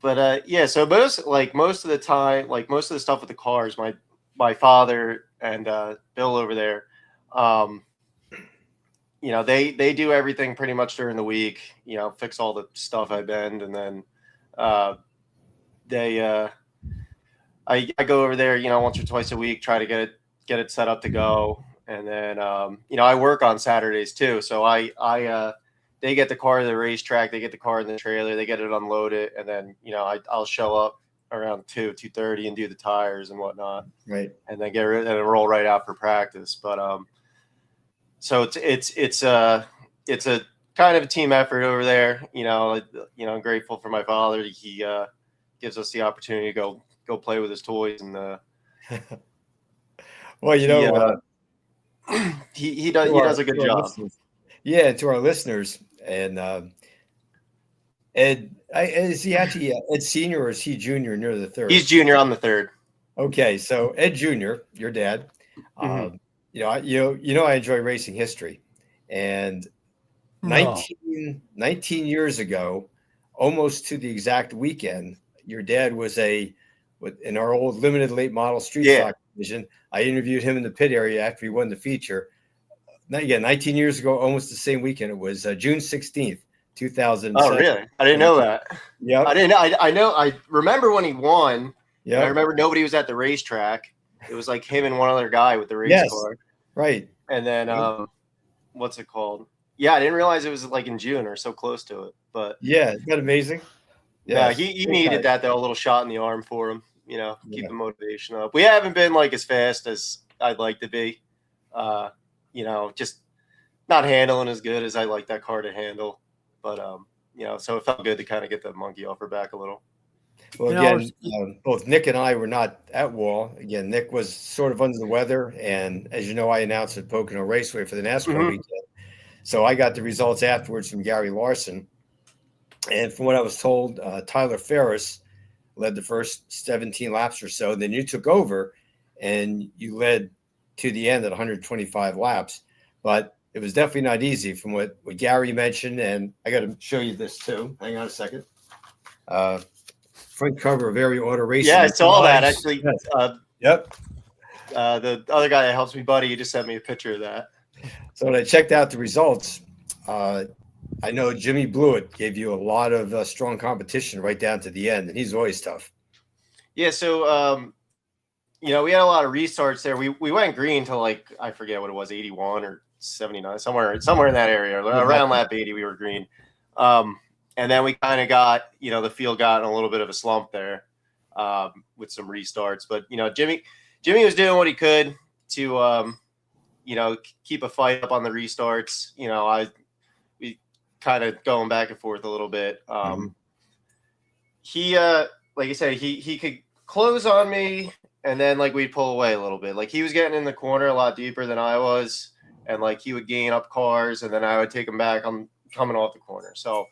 Speaker 4: But
Speaker 8: yeah, so most of the time, like most of the stuff with the cars, my father and Bill over there, they do everything pretty much during the week, fix all the stuff I bend, and then I go over there, once or twice a week, try to get it set up to go, and then I work on Saturdays too, so they get the car to the racetrack, they get the car in the trailer, they get it unloaded, and then I'll show up around 2:30 and do the tires and whatnot,
Speaker 4: right,
Speaker 8: and then and roll right out for practice. But so it's a kind of a team effort over there. I'm grateful for my father. He gives us the opportunity to go play with his toys, and
Speaker 4: well,
Speaker 8: he does a good job.
Speaker 4: Yeah, to our listeners, and Ed, is he actually Ed Senior or is he Junior near the third?
Speaker 8: He's Junior on the third.
Speaker 4: Okay, so Ed Junior, your dad.
Speaker 8: Mm-hmm.
Speaker 4: I enjoy racing history, and 19 years ago, almost to the exact weekend, your dad was in our old limited late model street stock division. I interviewed him in the pit area after he won the feature. Again, 19 years ago, almost the same weekend. It was June 16th, 2007.
Speaker 8: Oh, really? I didn't know that.
Speaker 4: Yeah,
Speaker 8: I didn't. I remember when he won.
Speaker 4: Yeah,
Speaker 8: I remember nobody was at the racetrack. It was like him and one other guy with the race car.
Speaker 4: Right.
Speaker 8: And then, what's it called? Yeah, I didn't realize it was like in June or so close to it. But
Speaker 4: yeah, isn't that amazing?
Speaker 8: Yeah, he needed that though, a little shot in the arm for him. Keep the motivation up. We haven't been like as fast as I'd like to be. Just not handling as good as I like that car to handle. But, so it felt good to kind of get the monkey off her back a little.
Speaker 4: Well, again, both Nick and I were not at Wall. Again, Nick was sort of under the weather. And as you know, I announced at Pocono Raceway for the NASCAR weekend. So I got the results afterwards from Gary Larson. And from what I was told, Tyler Ferris led the first 17 laps or so. Then you took over and you led to the end at 125 laps. But it was definitely not easy from what Gary mentioned. And I got to show you this too. Hang on a second. Front cover of Every Auto Racing.
Speaker 8: Yeah, I saw that actually.
Speaker 4: Yep.
Speaker 8: The other guy that helps me, Buddy, he just sent me a picture of that.
Speaker 4: So when I checked out the results, I know Jimmy Blewett gave you a lot of strong competition right down to the end, and he's always tough.
Speaker 8: Yeah, so we had a lot of restarts there. We went green to like I forget what it was, 81 or 79, somewhere in that area. Around lap 80, we were green. And then we kind of got, the field got in a little bit of a slump there with some restarts. But Jimmy was doing what he could to keep a fight up on the restarts. We kind of going back and forth a little bit. He like I said, he could close on me, and then like we'd pull away a little bit. Like he was getting in the corner a lot deeper than I was, and like he would gain up cars, and then I would take him back on coming off the corner. So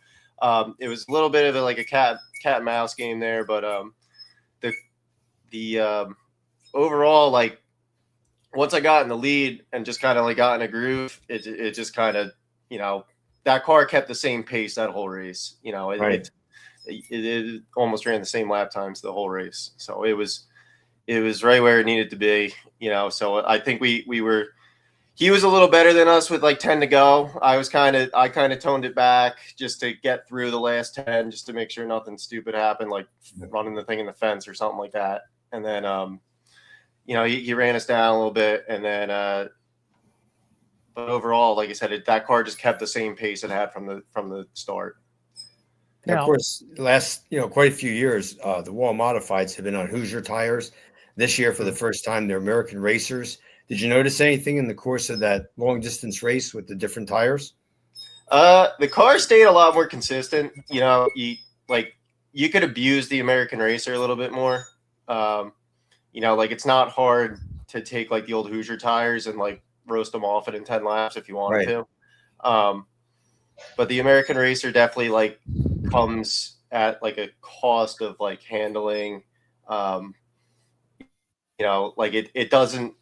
Speaker 8: it was a little bit of a cat and mouse game there, but the overall, like once I got in the lead and just kind of like got in a groove, it just kind of that car kept the same pace that whole race.
Speaker 4: Right.
Speaker 8: It almost ran the same lap times the whole race. So it was right where it needed to be, so I think he was a little better than us with like 10 to go. I kind of toned it back just to get through the last 10, just to make sure nothing stupid happened, like running the thing in the fence or something like that. And then, he ran us down a little bit, and then, but overall, like I said, that car just kept the same pace it had from the start.
Speaker 4: Now, of course, last quite a few years, the Wall Modifieds have been on Hoosier tires. This year, for the first time, they're American racers. Did you notice anything in the course of that long distance race with the different tires?
Speaker 8: The car stayed a lot more consistent. You could abuse the American racer a little bit more. Like it's not hard to take like the old Hoosier tires and like roast them off it in 10 laps if you wanted to. But the American racer definitely like comes at like a cost of like handling. Like it doesn't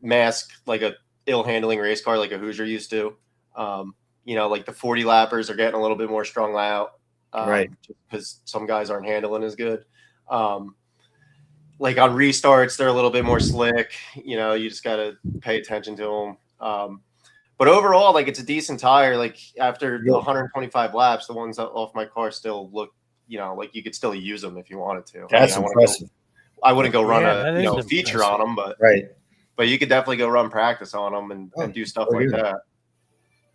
Speaker 8: mask like a ill handling race car like a Hoosier used to. Like the 40 lappers are getting a little bit more strung out, because some guys aren't handling as good. Like on restarts, they're a little bit more slick. You just got to pay attention to them. But overall, like it's a decent tire. Like after 125 laps, the ones off my car still look, like you could still use them if you wanted to.
Speaker 4: That's impressive.
Speaker 8: I wouldn't go run a feature on them, but you could definitely go run practice on them and do stuff like that.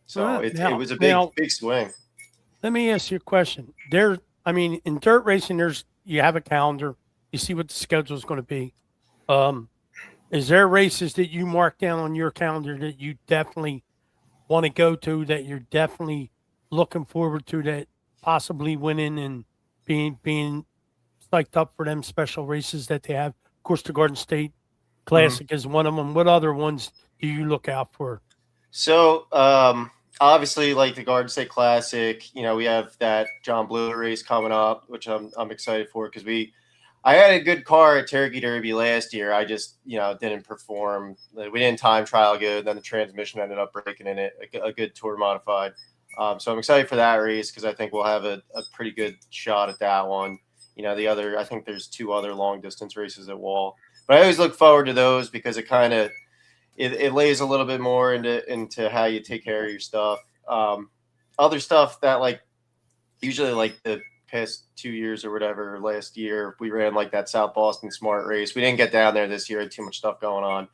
Speaker 8: So it was a big swing.
Speaker 1: Let me ask you a question. In dirt racing, you have a calendar. You see what the schedule is going to be. Is there races that you mark down on your calendar that you definitely want to go to, that you're definitely looking forward to, that possibly winning and being psyched up for them special races that they have? Of course, the Garden State Classic is one of them. What other ones do you look out for?
Speaker 8: So obviously, like the Garden State Classic, we have that John Blewett race coming up, which I'm excited for, because I had a good car at Turkey Derby last year. I just, didn't perform. We didn't time trial good. Then the transmission ended up breaking in it, a good tour modified. So I'm excited for that race, because I think we'll have a pretty good shot at that one. I think there's 2 other long distance races at Wall, but I always look forward to those because it kind of, it lays a little bit more into how you take care of your stuff. Other stuff that like usually like the past 2 years or whatever, last year we ran like that South Boston Smart race. We didn't get down there this year, had too much stuff going on,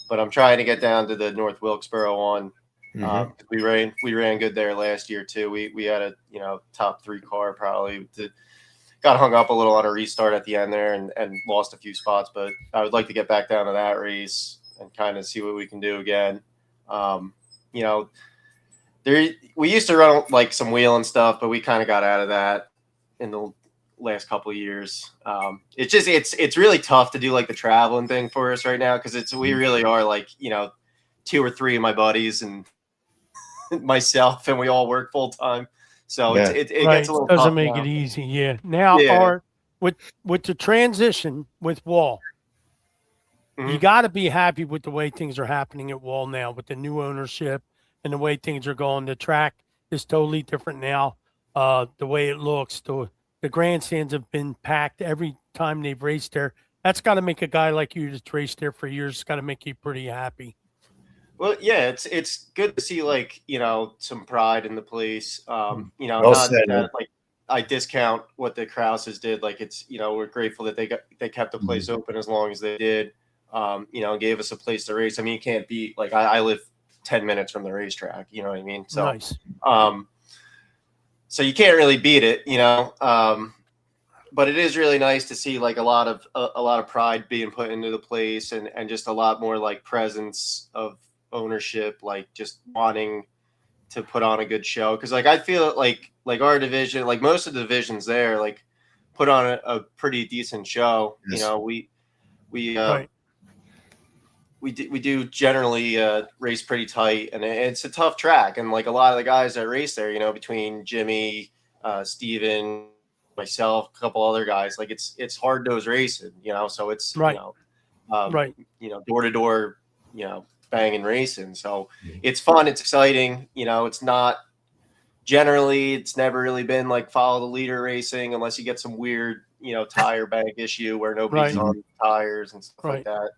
Speaker 8: but I'm trying to get down to the North Wilkesboro one. We ran good there last year too. We had a top 3 car probably. Got hung up a little on a restart at the end there and lost a few spots, but I would like to get back down to that race and kind of see what we can do again. We used to run like some wheeling stuff, but we kind of got out of that in the last couple of years. It's really tough to do like the traveling thing for us right now, because we really are like 2 or 3 of my buddies and myself, and we all work full time. So it gets a little
Speaker 1: doesn't
Speaker 8: tough
Speaker 1: make
Speaker 8: now.
Speaker 1: it easy. Yeah. Now, with the transition with Wall, you got to be happy with the way things are happening at Wall now, with the new ownership and the way things are going. The track is totally different now. The way it looks, the grandstands have been packed every time they've raced there. That's got to make a guy like you that's raced there for years, got to make you pretty happy.
Speaker 8: Well, yeah, it's good to see like some pride in the place.
Speaker 4: Well
Speaker 8: Not
Speaker 4: said, man.
Speaker 8: that like I discount what the Krauses did. Like it's we're grateful that they kept the place open as long as they did. Gave us a place to race. I mean, you can't beat like I live 10 minutes from the racetrack. You know what I mean? So
Speaker 1: Nice.
Speaker 8: So you can't really beat it. But it is really nice to see like a lot of pride being put into the place and just a lot more like presence of ownership, like just wanting to put on a good show. Cause like I feel like our division, like most of the divisions there, like put on a pretty decent show.
Speaker 4: Yes.
Speaker 8: We
Speaker 1: Right.
Speaker 8: we do generally race pretty tight, and it's a tough track. And like a lot of the guys that race there, between Jimmy, Steven, myself, a couple other guys, like it's hard nose racing, so it's
Speaker 1: Right. Right.
Speaker 8: Door to door, banging racing. So it's fun, it's exciting. It's not generally, it's never really been like follow the leader racing unless you get some weird, tire bank issue where nobody's
Speaker 1: Right.
Speaker 8: on tires and stuff
Speaker 1: Right.
Speaker 8: like that.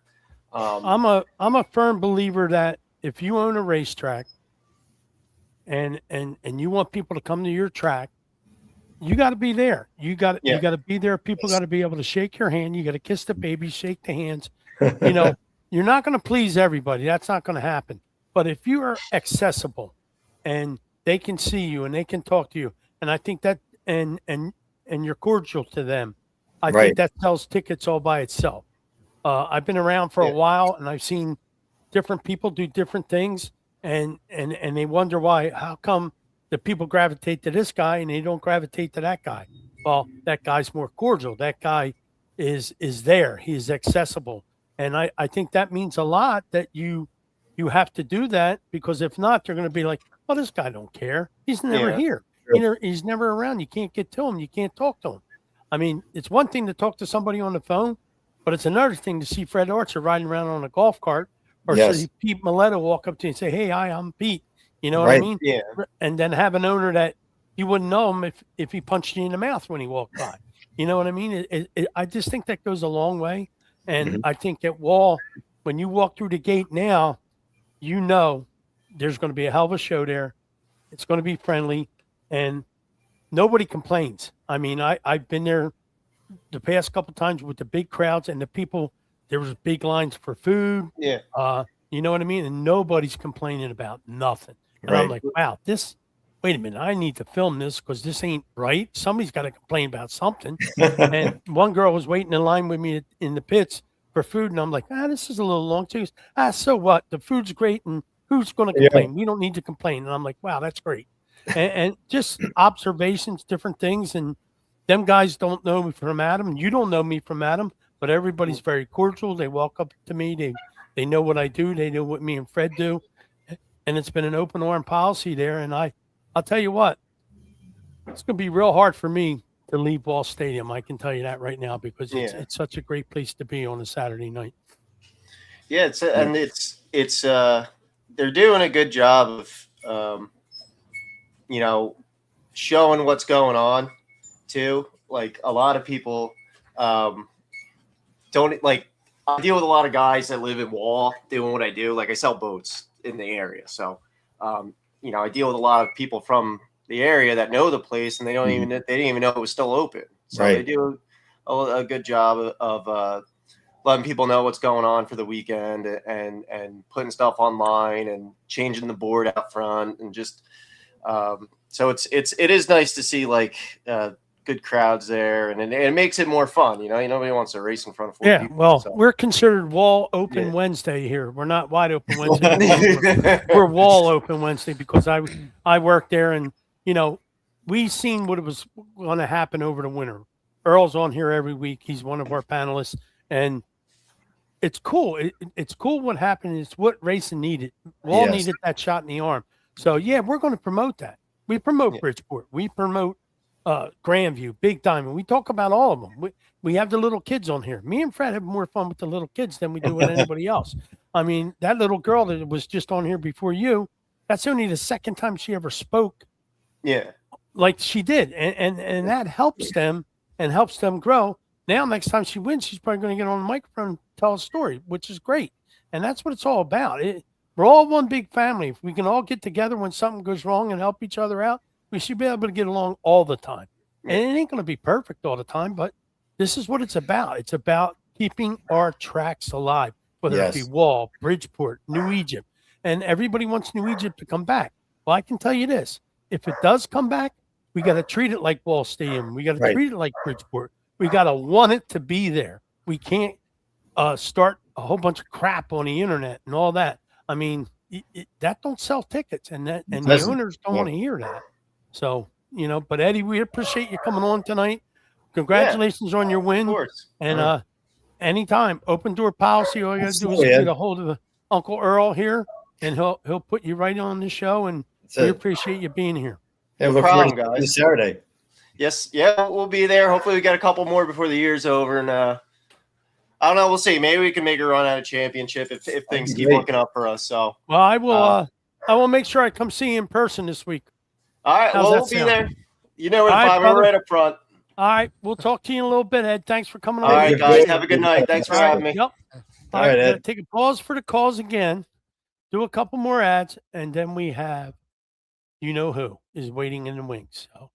Speaker 1: I'm a firm believer that if you own a racetrack and you want people to come to your track, you got to be there. You got to be there. People got to be able to shake your hand. You got to kiss the baby, shake the hands. You're not going to please everybody. That's not going to happen. But if you are accessible and they can see you and they can talk to you, and I think that and you're cordial to them, I
Speaker 4: Right.
Speaker 1: think that sells tickets all by itself. I've been around for a while and I've seen different people do different things and they wonder why, how come the people gravitate to this guy and they don't gravitate to that guy? Well, that guy's more cordial. That guy is there. He's accessible. And I think that means a lot that you have to do that, because if not, they're going to be like, well, this guy don't care. He's never here. He's never around. You can't get to him. You can't talk to him. I mean, it's one thing to talk to somebody on the phone, but it's another thing to see Fred Archer riding around on a golf cart, or see Pete Miletta walk up to you and say, "Hey, hi, I'm Pete." You know what I mean?
Speaker 8: Yeah.
Speaker 1: And then have an owner that you wouldn't know him if he punched you in the mouth when he walked by. You know what I mean? I just think that goes a long way. And I think at Wall, when you walk through the gate now, there's going to be a hell of a show there. It's going to be friendly, and nobody complains. I mean, I've been there the past couple times with the big crowds and the people. There was big lines for food.
Speaker 8: Yeah.
Speaker 1: You know what I mean? And nobody's complaining about nothing. And I'm like, wow, wait a minute, I need to film this because this ain't right. Somebody's got to complain about something. And one girl was waiting in line with me in the pits for food. And I'm like, this is a little long too. So what? The food's great. And who's going to complain? We don't need to complain. And I'm like, wow, that's great. And just observations, different things. And them guys don't know me from Adam. You don't know me from Adam, but everybody's very cordial. They walk up to me. They know what I do. They know what me and Fred do. And it's been an open arm policy there. And I'll tell you what, it's going to be real hard for me to leave Wall Stadium. I can tell you that right now, because it's such a great place to be on a Saturday night.
Speaker 8: Yeah. It's they're doing a good job of, showing what's going on too. Like a lot of people, don't like, I deal with a lot of guys that live in Wall doing what I do. Like I sell boats in the area. So, I deal with a lot of people from the area that know the place, and they didn't even know it was still open. So they do a good job of letting people know what's going on for the weekend, and putting stuff online and changing the board out front, and just, so it is nice to see like, good crowds there, and it makes it more fun. Nobody wants to race in front of 4 people.
Speaker 1: Well,
Speaker 8: so.
Speaker 1: we're considered Wall Open Wednesday here. We're not Wide Open Wednesday. We're Wall Open Wednesday, because I work there, and we seen what it was going to happen over the winter. Earl's on here every week. He's one of our panelists, and it's cool. It's cool what happened. It's what racing needed. Wall needed that shot in the arm. So we're going to promote that. We promote Bridgeport. We promote Grandview, Big Diamond. We talk about all of them. We have the little kids on here. Me and Fred have more fun with the little kids than we do with anybody else. I mean, that little girl that was just on here before you, that's only the second time she ever spoke.
Speaker 8: Yeah.
Speaker 1: Like she did. And that helps them and helps them grow. Now, next time she wins, she's probably going to get on the microphone and tell a story, which is great. And that's what it's all about. We're all one big family. If we can all get together when something goes wrong and help each other out, we should be able to get along all the time.
Speaker 8: Yeah.
Speaker 1: And it ain't going to be perfect all the time, but this is what it's about. It's about keeping our tracks alive, whether it be
Speaker 4: Yes.
Speaker 1: Wall, Bridgeport, New Egypt. And everybody wants New Egypt to come back. Well, I can tell you this. If it does come back, we got to treat it like Wall Stadium. We got to
Speaker 4: Right.
Speaker 1: treat it like Bridgeport. We got to want it to be there. We can't start a whole bunch of crap on the internet and all that. I mean, that don't sell tickets, and the
Speaker 4: Doesn't.
Speaker 1: owners don't
Speaker 4: Yeah.
Speaker 1: want to hear that. So, but Eddie, we appreciate you coming on tonight. Congratulations on your
Speaker 8: Of
Speaker 1: win.
Speaker 8: course.
Speaker 1: And anytime, open door policy. All you got to do is
Speaker 4: Absolutely,
Speaker 1: get a hold of Uncle Earl here, and he'll put you right on the show. And
Speaker 4: That's
Speaker 1: we
Speaker 4: it.
Speaker 1: appreciate you being here.
Speaker 4: Yeah,
Speaker 8: No
Speaker 4: look forward
Speaker 8: problem,
Speaker 4: to
Speaker 8: guys.
Speaker 4: Saturday.
Speaker 8: Yes, yeah, we'll be there. Hopefully, we get a couple more before the year's over, and I don't know. We'll see. Maybe we can make a run at a championship if things
Speaker 4: be
Speaker 8: keep
Speaker 4: great.
Speaker 8: looking up for us. So,
Speaker 1: Well, I will make sure I come see you in person this week.
Speaker 8: all right,
Speaker 1: How's
Speaker 8: well,
Speaker 1: that
Speaker 8: we'll be
Speaker 1: sound?
Speaker 8: there. You know where to
Speaker 1: All right,
Speaker 8: find me. We're
Speaker 1: brother.
Speaker 8: right up front.
Speaker 1: All right, we'll talk to you in a little bit, Ed. Thanks for coming on.
Speaker 8: All right,
Speaker 4: good
Speaker 8: guys.
Speaker 4: day.
Speaker 8: Have a good night. Thanks for
Speaker 1: All right,
Speaker 8: having me.
Speaker 1: Yep.
Speaker 4: All
Speaker 1: All
Speaker 4: right,
Speaker 1: right,
Speaker 4: Ed.
Speaker 1: take a pause for the calls again. Do a couple more ads, and then we have you know who is waiting in the wings. So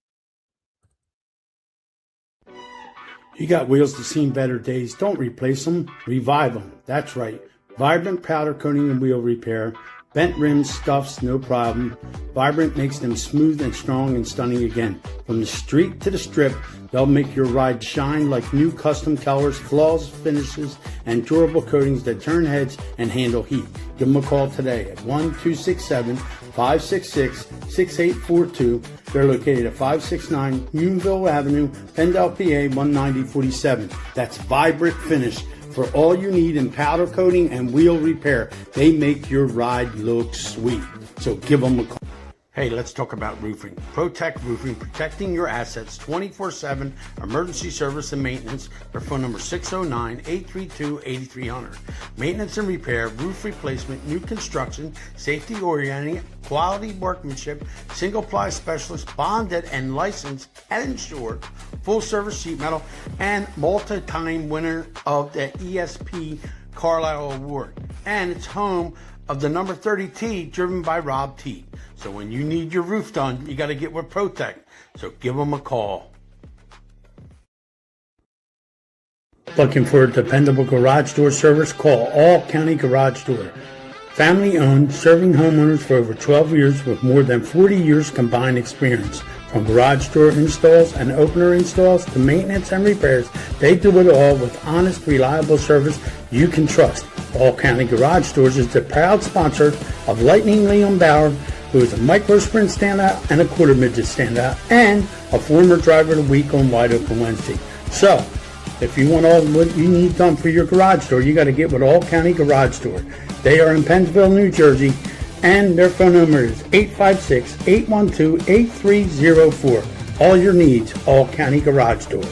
Speaker 5: You got wheels to seen better days. Don't replace them, revive them. That's right. Vibrant powder coating and wheel repair. Bent rims, scuffs, no problem. Vibrant makes them smooth and strong and stunning again. From the street to the strip, they'll make your ride shine like new custom colors, flawless finishes, and durable coatings that turn heads and handle heat. Give them a call today at 1-267-566-6842. They're located at 569 Unionville Avenue, Pendle, PA 19047. That's Vibrant Finish. For all you need in powder coating and wheel repair, they make your ride look sweet. So give them a call. Hey, let's talk about roofing. Protect Roofing, protecting your assets 24/7, emergency service and maintenance. Their phone number 609-832-8300. Maintenance and repair, roof replacement, new construction, safety orienting, quality workmanship, single ply specialist, bonded and licensed and insured, full service sheet metal, and multi-time winner of the ESP Carlisle Award. And it's home of the number 30T driven by Rob T. So when you need your roof done, you got to get with Protect. So give them a call. Looking for a dependable garage door service? Call All County Garage Door. Family owned, serving homeowners for over 12 years with more than 40 years combined experience. From garage door installs and opener installs to maintenance and repairs, they do it all with honest, reliable service you can trust. All County Garage Doors is the proud sponsor of Lightning Liam Bauer, who is a micro sprint standout and a quarter midget standout, and a former driver of the week on Wide Open Wednesday. So, if you want all what you need done for your garage door, you got to get with All County Garage Door. They are in Pennsville, New Jersey, and their phone number is 856-812-8304. All your needs, All County Garage Door.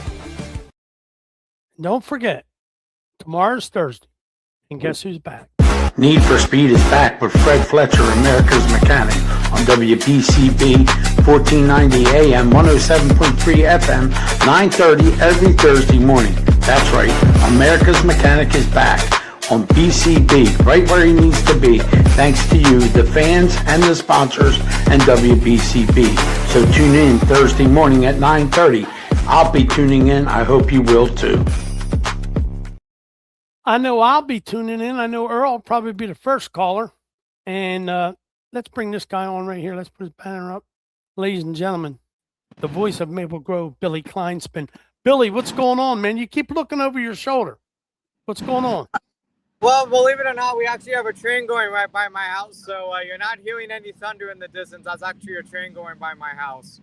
Speaker 1: don't forget, tomorrow's Thursday, and guess who's back?
Speaker 5: Need for Speed is back with Fred Fletcher, America's Mechanic, on WBCB 1490 AM, 107.3 FM, 9:30 every Thursday morning. That's right, America's Mechanic is back on BCB, right where he needs to be, thanks to you, the fans and the sponsors, and WBCB. So tune in Thursday morning at 9:30. I'll be tuning in. I hope you will too.
Speaker 1: I know I'll be tuning in. I know Earl will probably be the first caller. And let's bring this guy on right here. Let's put his banner up. Ladies and gentlemen, the voice of Maple Grove, Billy Kleinspin. Billy, what's going on, man? You keep looking over your shoulder. What's going on?
Speaker 9: Well, believe it or not, we actually have a train going right by my house. So you're not hearing any thunder in the distance. That's actually a train going by my house.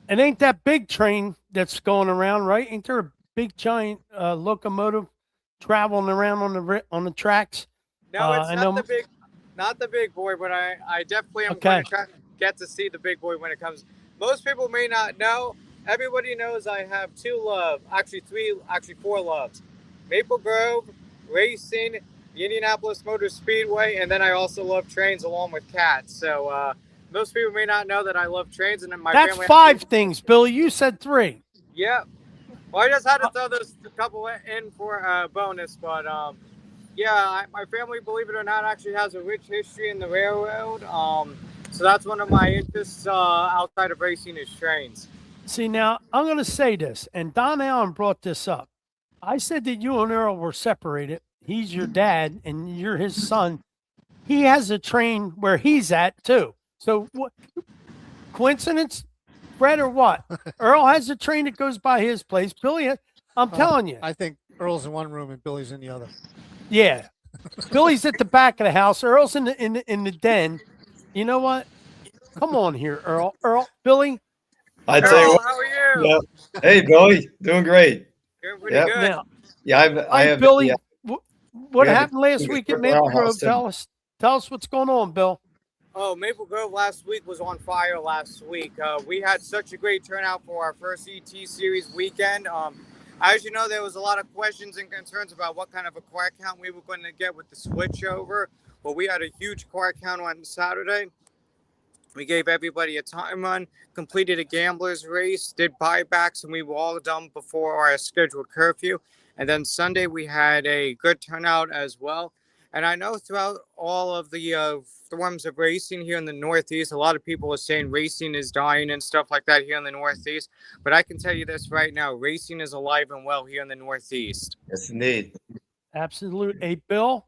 Speaker 1: It ain't that big train that's going around, right? Ain't there a big giant locomotive traveling around on the tracks?
Speaker 9: No, it's
Speaker 1: I
Speaker 9: not
Speaker 1: know-
Speaker 9: not the big boy, but I definitely am
Speaker 1: Okay.
Speaker 9: going to get to see the big boy when it comes. Most people may not know. Everybody knows I have four loves. Maple Grove, racing, the Indianapolis Motor Speedway, and then I also love trains along with cats. So most people may not know that I love trains, and then my
Speaker 1: That's
Speaker 9: family.
Speaker 1: 5 things, Billy. You said 3.
Speaker 9: Yeah. Well, I just had to throw those couple in for a bonus, but Yeah, my family, believe it or not, actually has a rich history in the railroad. So that's one of my interests outside of racing is trains.
Speaker 1: See, now I'm going to say this, and Don Allen brought this up. I said that you and Earl were separated. He's your dad, and you're his son. He has a train where he's at too. So, what coincidence, Fred, or what? Earl has a train that goes by his place. Billy, I'm telling you.
Speaker 2: I think Earl's in one room and Billy's in the other.
Speaker 1: Yeah, Billy's at the back of the house. Earl's in the den. You know what? Come on here, Earl. Billy.
Speaker 4: I tell you
Speaker 9: Earl,
Speaker 4: what.
Speaker 9: how are you?
Speaker 4: Yeah. Hey, Billy, doing great.
Speaker 9: Doing pretty
Speaker 4: Yep.
Speaker 9: good.
Speaker 1: Now,
Speaker 4: Yeah, I have.
Speaker 1: Billy.
Speaker 4: Yeah,
Speaker 1: What
Speaker 4: we have
Speaker 1: happened last
Speaker 4: a
Speaker 1: week at
Speaker 4: quick
Speaker 1: Maple
Speaker 4: warehouse
Speaker 1: Grove?
Speaker 4: too.
Speaker 1: Tell us what's going on, Bill.
Speaker 9: Oh, Maple Grove last week was on fire last week. We had such a great turnout for our first ET Series weekend. As you know, there was a lot of questions and concerns about what kind of a car count we were going to get with the switchover. Well, we had a huge car count on Saturday. We gave everybody a time run, completed a gambler's race, did buybacks, and we were all done before our scheduled curfew. And then Sunday, we had a good turnout as well. And I know throughout all of the forms of racing here in the Northeast, a lot of people are saying racing is dying and stuff like that here in the Northeast. But I can tell you this right now, racing is alive and well here in the Northeast.
Speaker 4: Yes, indeed.
Speaker 1: Absolute. Hey, Bill.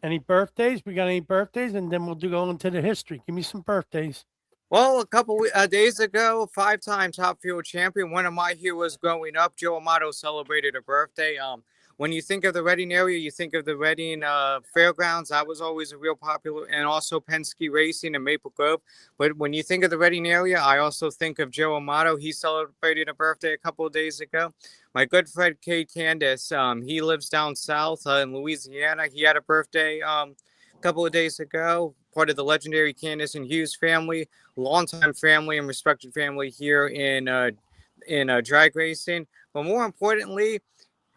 Speaker 1: Any birthdays? We got any birthdays? And then we'll go into the history. Give me some birthdays.
Speaker 9: Well, a couple days ago, 5-time Top Fuel champion, one of my heroes growing up, Joe Amato, celebrated a birthday. When you think of the Reading area, you think of the Reading Fairgrounds. That was always a real popular, and also Penske Racing and Maple Grove. But when you think of the Reading area, I also think of Joe Amato. He celebrated a birthday a couple of days ago. My good friend Kate Candace, he lives down south in Louisiana. He had a birthday a couple of days ago. Part of the legendary Candace and Hughes family, longtime family and respected family here in drag racing. But more importantly,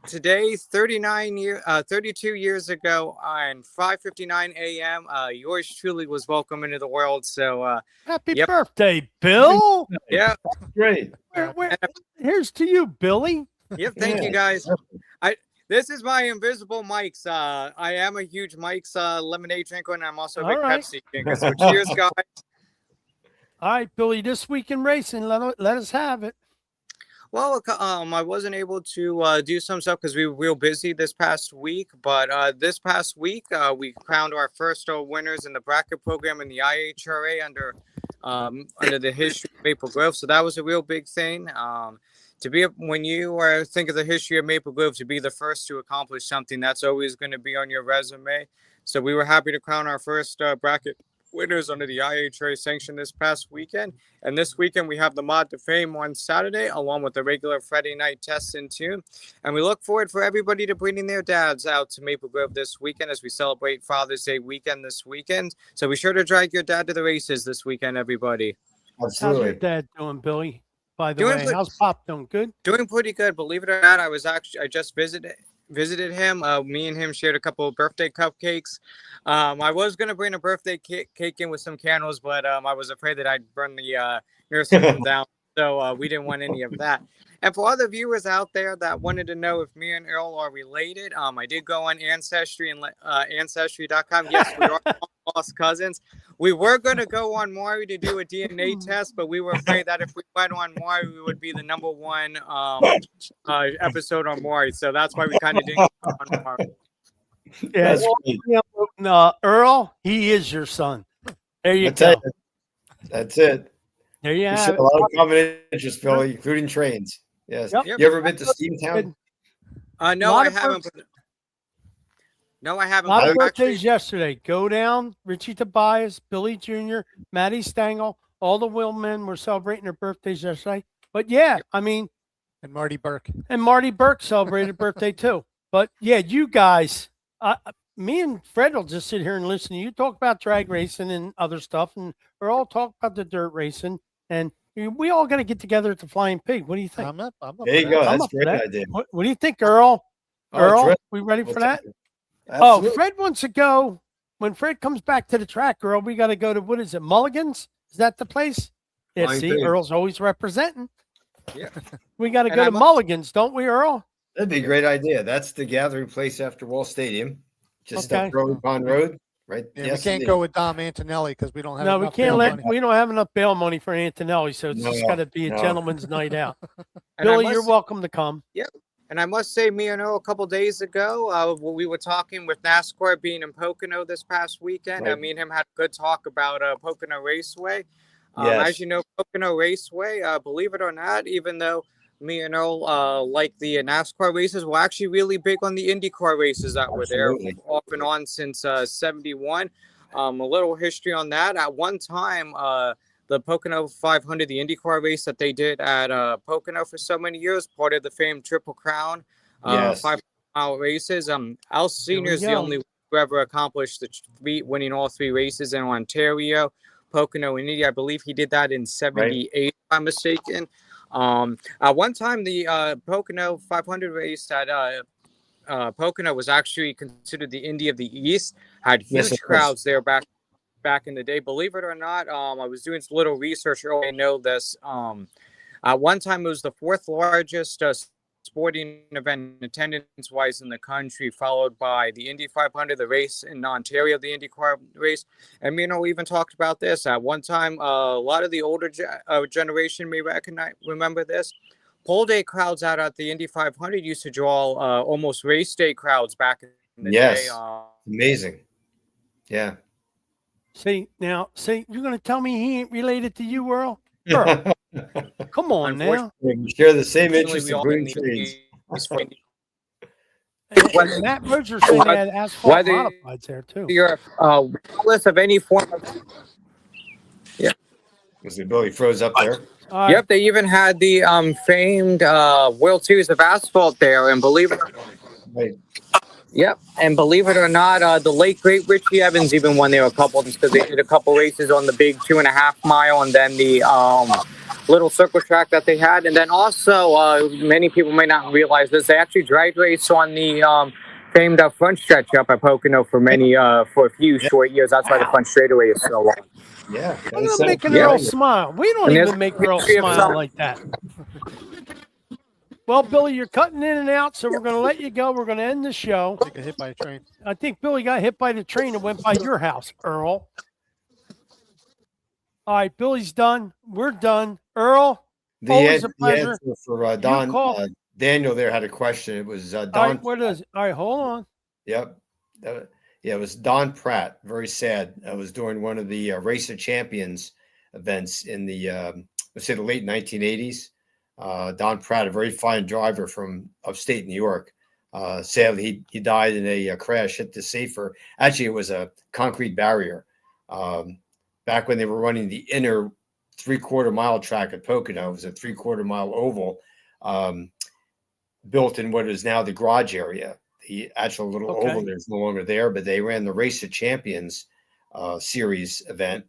Speaker 9: today, 32 years ago, on 5:59 a.m., yours truly was welcome into the world. So,
Speaker 1: happy birthday, Bill!
Speaker 9: Yeah,
Speaker 4: great.
Speaker 1: Here's to you, Billy.
Speaker 9: Yep, thank you guys. This is my invisible Mike's. I am a huge Mike's lemonade drinker, and I'm also a big Pepsi drinker. So cheers, guys.
Speaker 1: All right, Billy, this week in racing, let us have it.
Speaker 9: Well, I wasn't able to do some stuff because we were real busy this past week. But this past week, we crowned our first winners in the bracket program in the IHRA under the history of Maple Grove. So that was a real big thing. When you think of the history of Maple Grove, to be the first to accomplish something, that's always going to be on your resume. So we were happy to crown our first bracket winners under the IHRA sanction this past weekend. And this weekend, we have the Mod to Fame on Saturday, along with the regular Friday night tests in tune. And we look forward for everybody to bringing their dads out to Maple Grove this weekend as we celebrate Father's Day weekend this weekend. So be sure to drag your dad to the races this weekend, everybody.
Speaker 4: Absolutely.
Speaker 1: How's your dad doing, Billy? By the way, how's Pop doing? Good?
Speaker 9: Doing pretty good. Believe it or not, I just visited him. Me and him shared a couple of birthday cupcakes. I was going to bring a birthday cake in with some candles, but I was afraid that I'd burn the nursing home down. So we didn't want any of that. And for other viewers out there that wanted to know if me and Earl are related, I did go on Ancestry and Ancestry.com. Yes, we are lost cousins. We were going to go on Maury to do a DNA test, but we were afraid that if we went on Maury, we would be the #1 episode on Maury. So that's why we kind of didn't go on Maury.
Speaker 1: Yeah, Earl, he is your son. There you go.
Speaker 4: That's it.
Speaker 1: There you have it.
Speaker 4: A lot of common interests, Billy, including trains. Yes.
Speaker 1: Yep.
Speaker 4: You ever been to Steamtown?
Speaker 9: No, I haven't. No, I haven't.
Speaker 1: A lot of birthdays yesterday. Go down. Richie Tobias, Billy Jr., Maddie Stengel, all the Willmen were celebrating their birthdays yesterday. But yeah, I mean.
Speaker 2: And Marty Burke.
Speaker 1: And Marty Burke celebrated birthday too. But yeah, you guys, me and Fred will just sit here and listen to you talk about drag racing and other stuff. And we're all talk about the dirt racing. And we all got to get together at the Flying Pig. What do you think?
Speaker 2: I'm up
Speaker 4: there you go. That's a great idea.
Speaker 1: What do you think, Earl? Earl, we ready for that? Absolutely. Oh, Fred wants to go. When Fred comes back to the track, Earl, we got to go to, what is it, Mulligan's? Is that the place? Yeah, see, Earl's always representing.
Speaker 9: Yeah.
Speaker 1: We got to go to Mulligan's, don't we, Earl?
Speaker 4: That'd be a great idea. That's the gathering place after Wall Stadium, just
Speaker 1: Okay.
Speaker 4: up Burley Pond Road, right?
Speaker 2: Yeah,
Speaker 4: Yes,
Speaker 2: we can't
Speaker 4: indeed.
Speaker 2: go with Dom Antonelli because we don't have
Speaker 1: No, we
Speaker 2: enough
Speaker 1: can't
Speaker 2: bail
Speaker 1: let.
Speaker 2: money.
Speaker 1: We don't have enough bail money for Antonelli, so it's just
Speaker 4: No,
Speaker 1: got to be a
Speaker 4: no.
Speaker 1: gentleman's night out.
Speaker 9: And I
Speaker 1: Billy, you're
Speaker 9: must-
Speaker 1: welcome to come.
Speaker 9: And I must say, me and Earl, a couple days ago, we were talking with NASCAR being in Pocono this past weekend.
Speaker 4: Right.
Speaker 9: Me and him had a good talk about Pocono Raceway.
Speaker 4: Yes.
Speaker 9: As you know, Pocono Raceway, believe it or not, even though me and Earl like the NASCAR races, we're actually really big on the IndyCar races that were there
Speaker 4: Absolutely.
Speaker 9: off and on since '71. A little history on that. At one time, the Pocono 500, the IndyCar race that they did at Pocono for so many years, part of the famed Triple Crown,
Speaker 4: Yes.
Speaker 9: 5-mile races. Al Senior is the
Speaker 1: go.
Speaker 9: only one who ever accomplished the feat, winning all 3 races in Ontario, Pocono, and Indy. I believe he did that in '78, if I'm mistaken. At one time, the Pocono 500 race at Pocono was actually considered the Indy of the East. Had huge
Speaker 4: Yes, it was.
Speaker 9: crowds there back in the day. Believe it or not, I was doing some little research earlier. I know this. At one time, it was the 4th largest sporting event attendance-wise in the country, followed by the Indy 500, the race in Ontario, the IndyCar race. And we even talked about this. At one time, a lot of the older generation may remember this. Pole day crowds out at the Indy 500 used to draw almost race day crowds back in the day.
Speaker 4: Yes. Amazing. Yeah.
Speaker 1: See, you're going to tell me he ain't related to you, Earl? Earl, come on now.
Speaker 4: We share the same
Speaker 9: Unfortunately,
Speaker 4: interest
Speaker 9: we
Speaker 4: in
Speaker 9: all
Speaker 4: green
Speaker 9: need
Speaker 4: trees.
Speaker 1: And Matt Roger said they had asphalt
Speaker 9: Whether
Speaker 1: modifieds there too.
Speaker 9: you're regardless of any form of
Speaker 4: Was the Billy froze up there?
Speaker 1: All right.
Speaker 9: Yep, they even had the famed World Series of Asphalt there, and believe it.
Speaker 4: Right.
Speaker 9: Yep, and believe it or not, the late great Richie Evans even won there a couple because they did a couple races on the big 2.5 mile, and then the little circle track that they had, and then also many people may not realize this. They actually drag raced on the famed front stretch up at Pocono for for a few short years. That's why the front straightaway is so long.
Speaker 4: Yeah.
Speaker 1: We're not making Earl smile. We don't
Speaker 9: And
Speaker 1: even
Speaker 9: there's
Speaker 1: make Earl
Speaker 9: history of
Speaker 1: smile
Speaker 9: some-
Speaker 1: like that. Well, Billy, you're cutting in and out, so we're going to let you go. We're going to end the show.
Speaker 2: Get hit by a train.
Speaker 1: I think Billy got hit by the train that went by your house, Earl. All right, Billy's done. We're done. Earl, always a pleasure.
Speaker 4: answer for Don,
Speaker 1: call-
Speaker 4: Daniel there had a question. It was
Speaker 1: All
Speaker 4: Don.
Speaker 1: right, what is it? All right, hold on.
Speaker 4: Yep. Yeah, it was Don Pratt. Very sad. I was doing one of the Race of Champions events in the, let's say, the late 1980s. Don Pratt, a very fine driver from upstate New York. Sadly, he died in a crash, hit the safer. Actually, it was a concrete barrier. Back when they were running the inner 3/4 mile track at Pocono, it was a 3/4 mile oval built in what is now the garage area. The actual little oval there is no longer there, but they ran the Race of Champions series event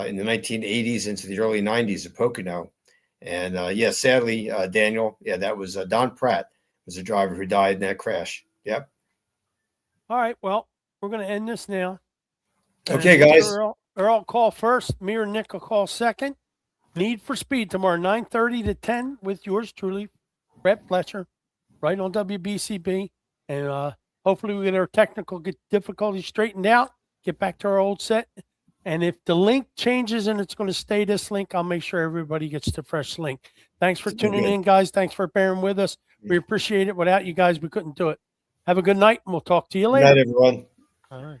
Speaker 4: in the 1980s into the early 90s at Pocono. And sadly, Daniel, that was Don Pratt was a driver who died in that crash. Yep.
Speaker 1: All right, well, we're going to end this now.
Speaker 4: Okay,
Speaker 1: And
Speaker 4: guys.
Speaker 1: Earl call first. Me or Nick will call second. Need for Speed tomorrow, 9:30 to 10 with yours truly, Brett Fletcher, right on WBCB. And hopefully we get our technical difficulties straightened out, get back to our old set. And if the link changes and it's going to stay this link, I'll make sure everybody gets the fresh link. Thanks for tuning in, guys. Thanks for bearing with us. We appreciate it. Without you guys, we couldn't do it. Have a good night, and we'll talk to you later.
Speaker 4: Good night, everyone.
Speaker 1: All right.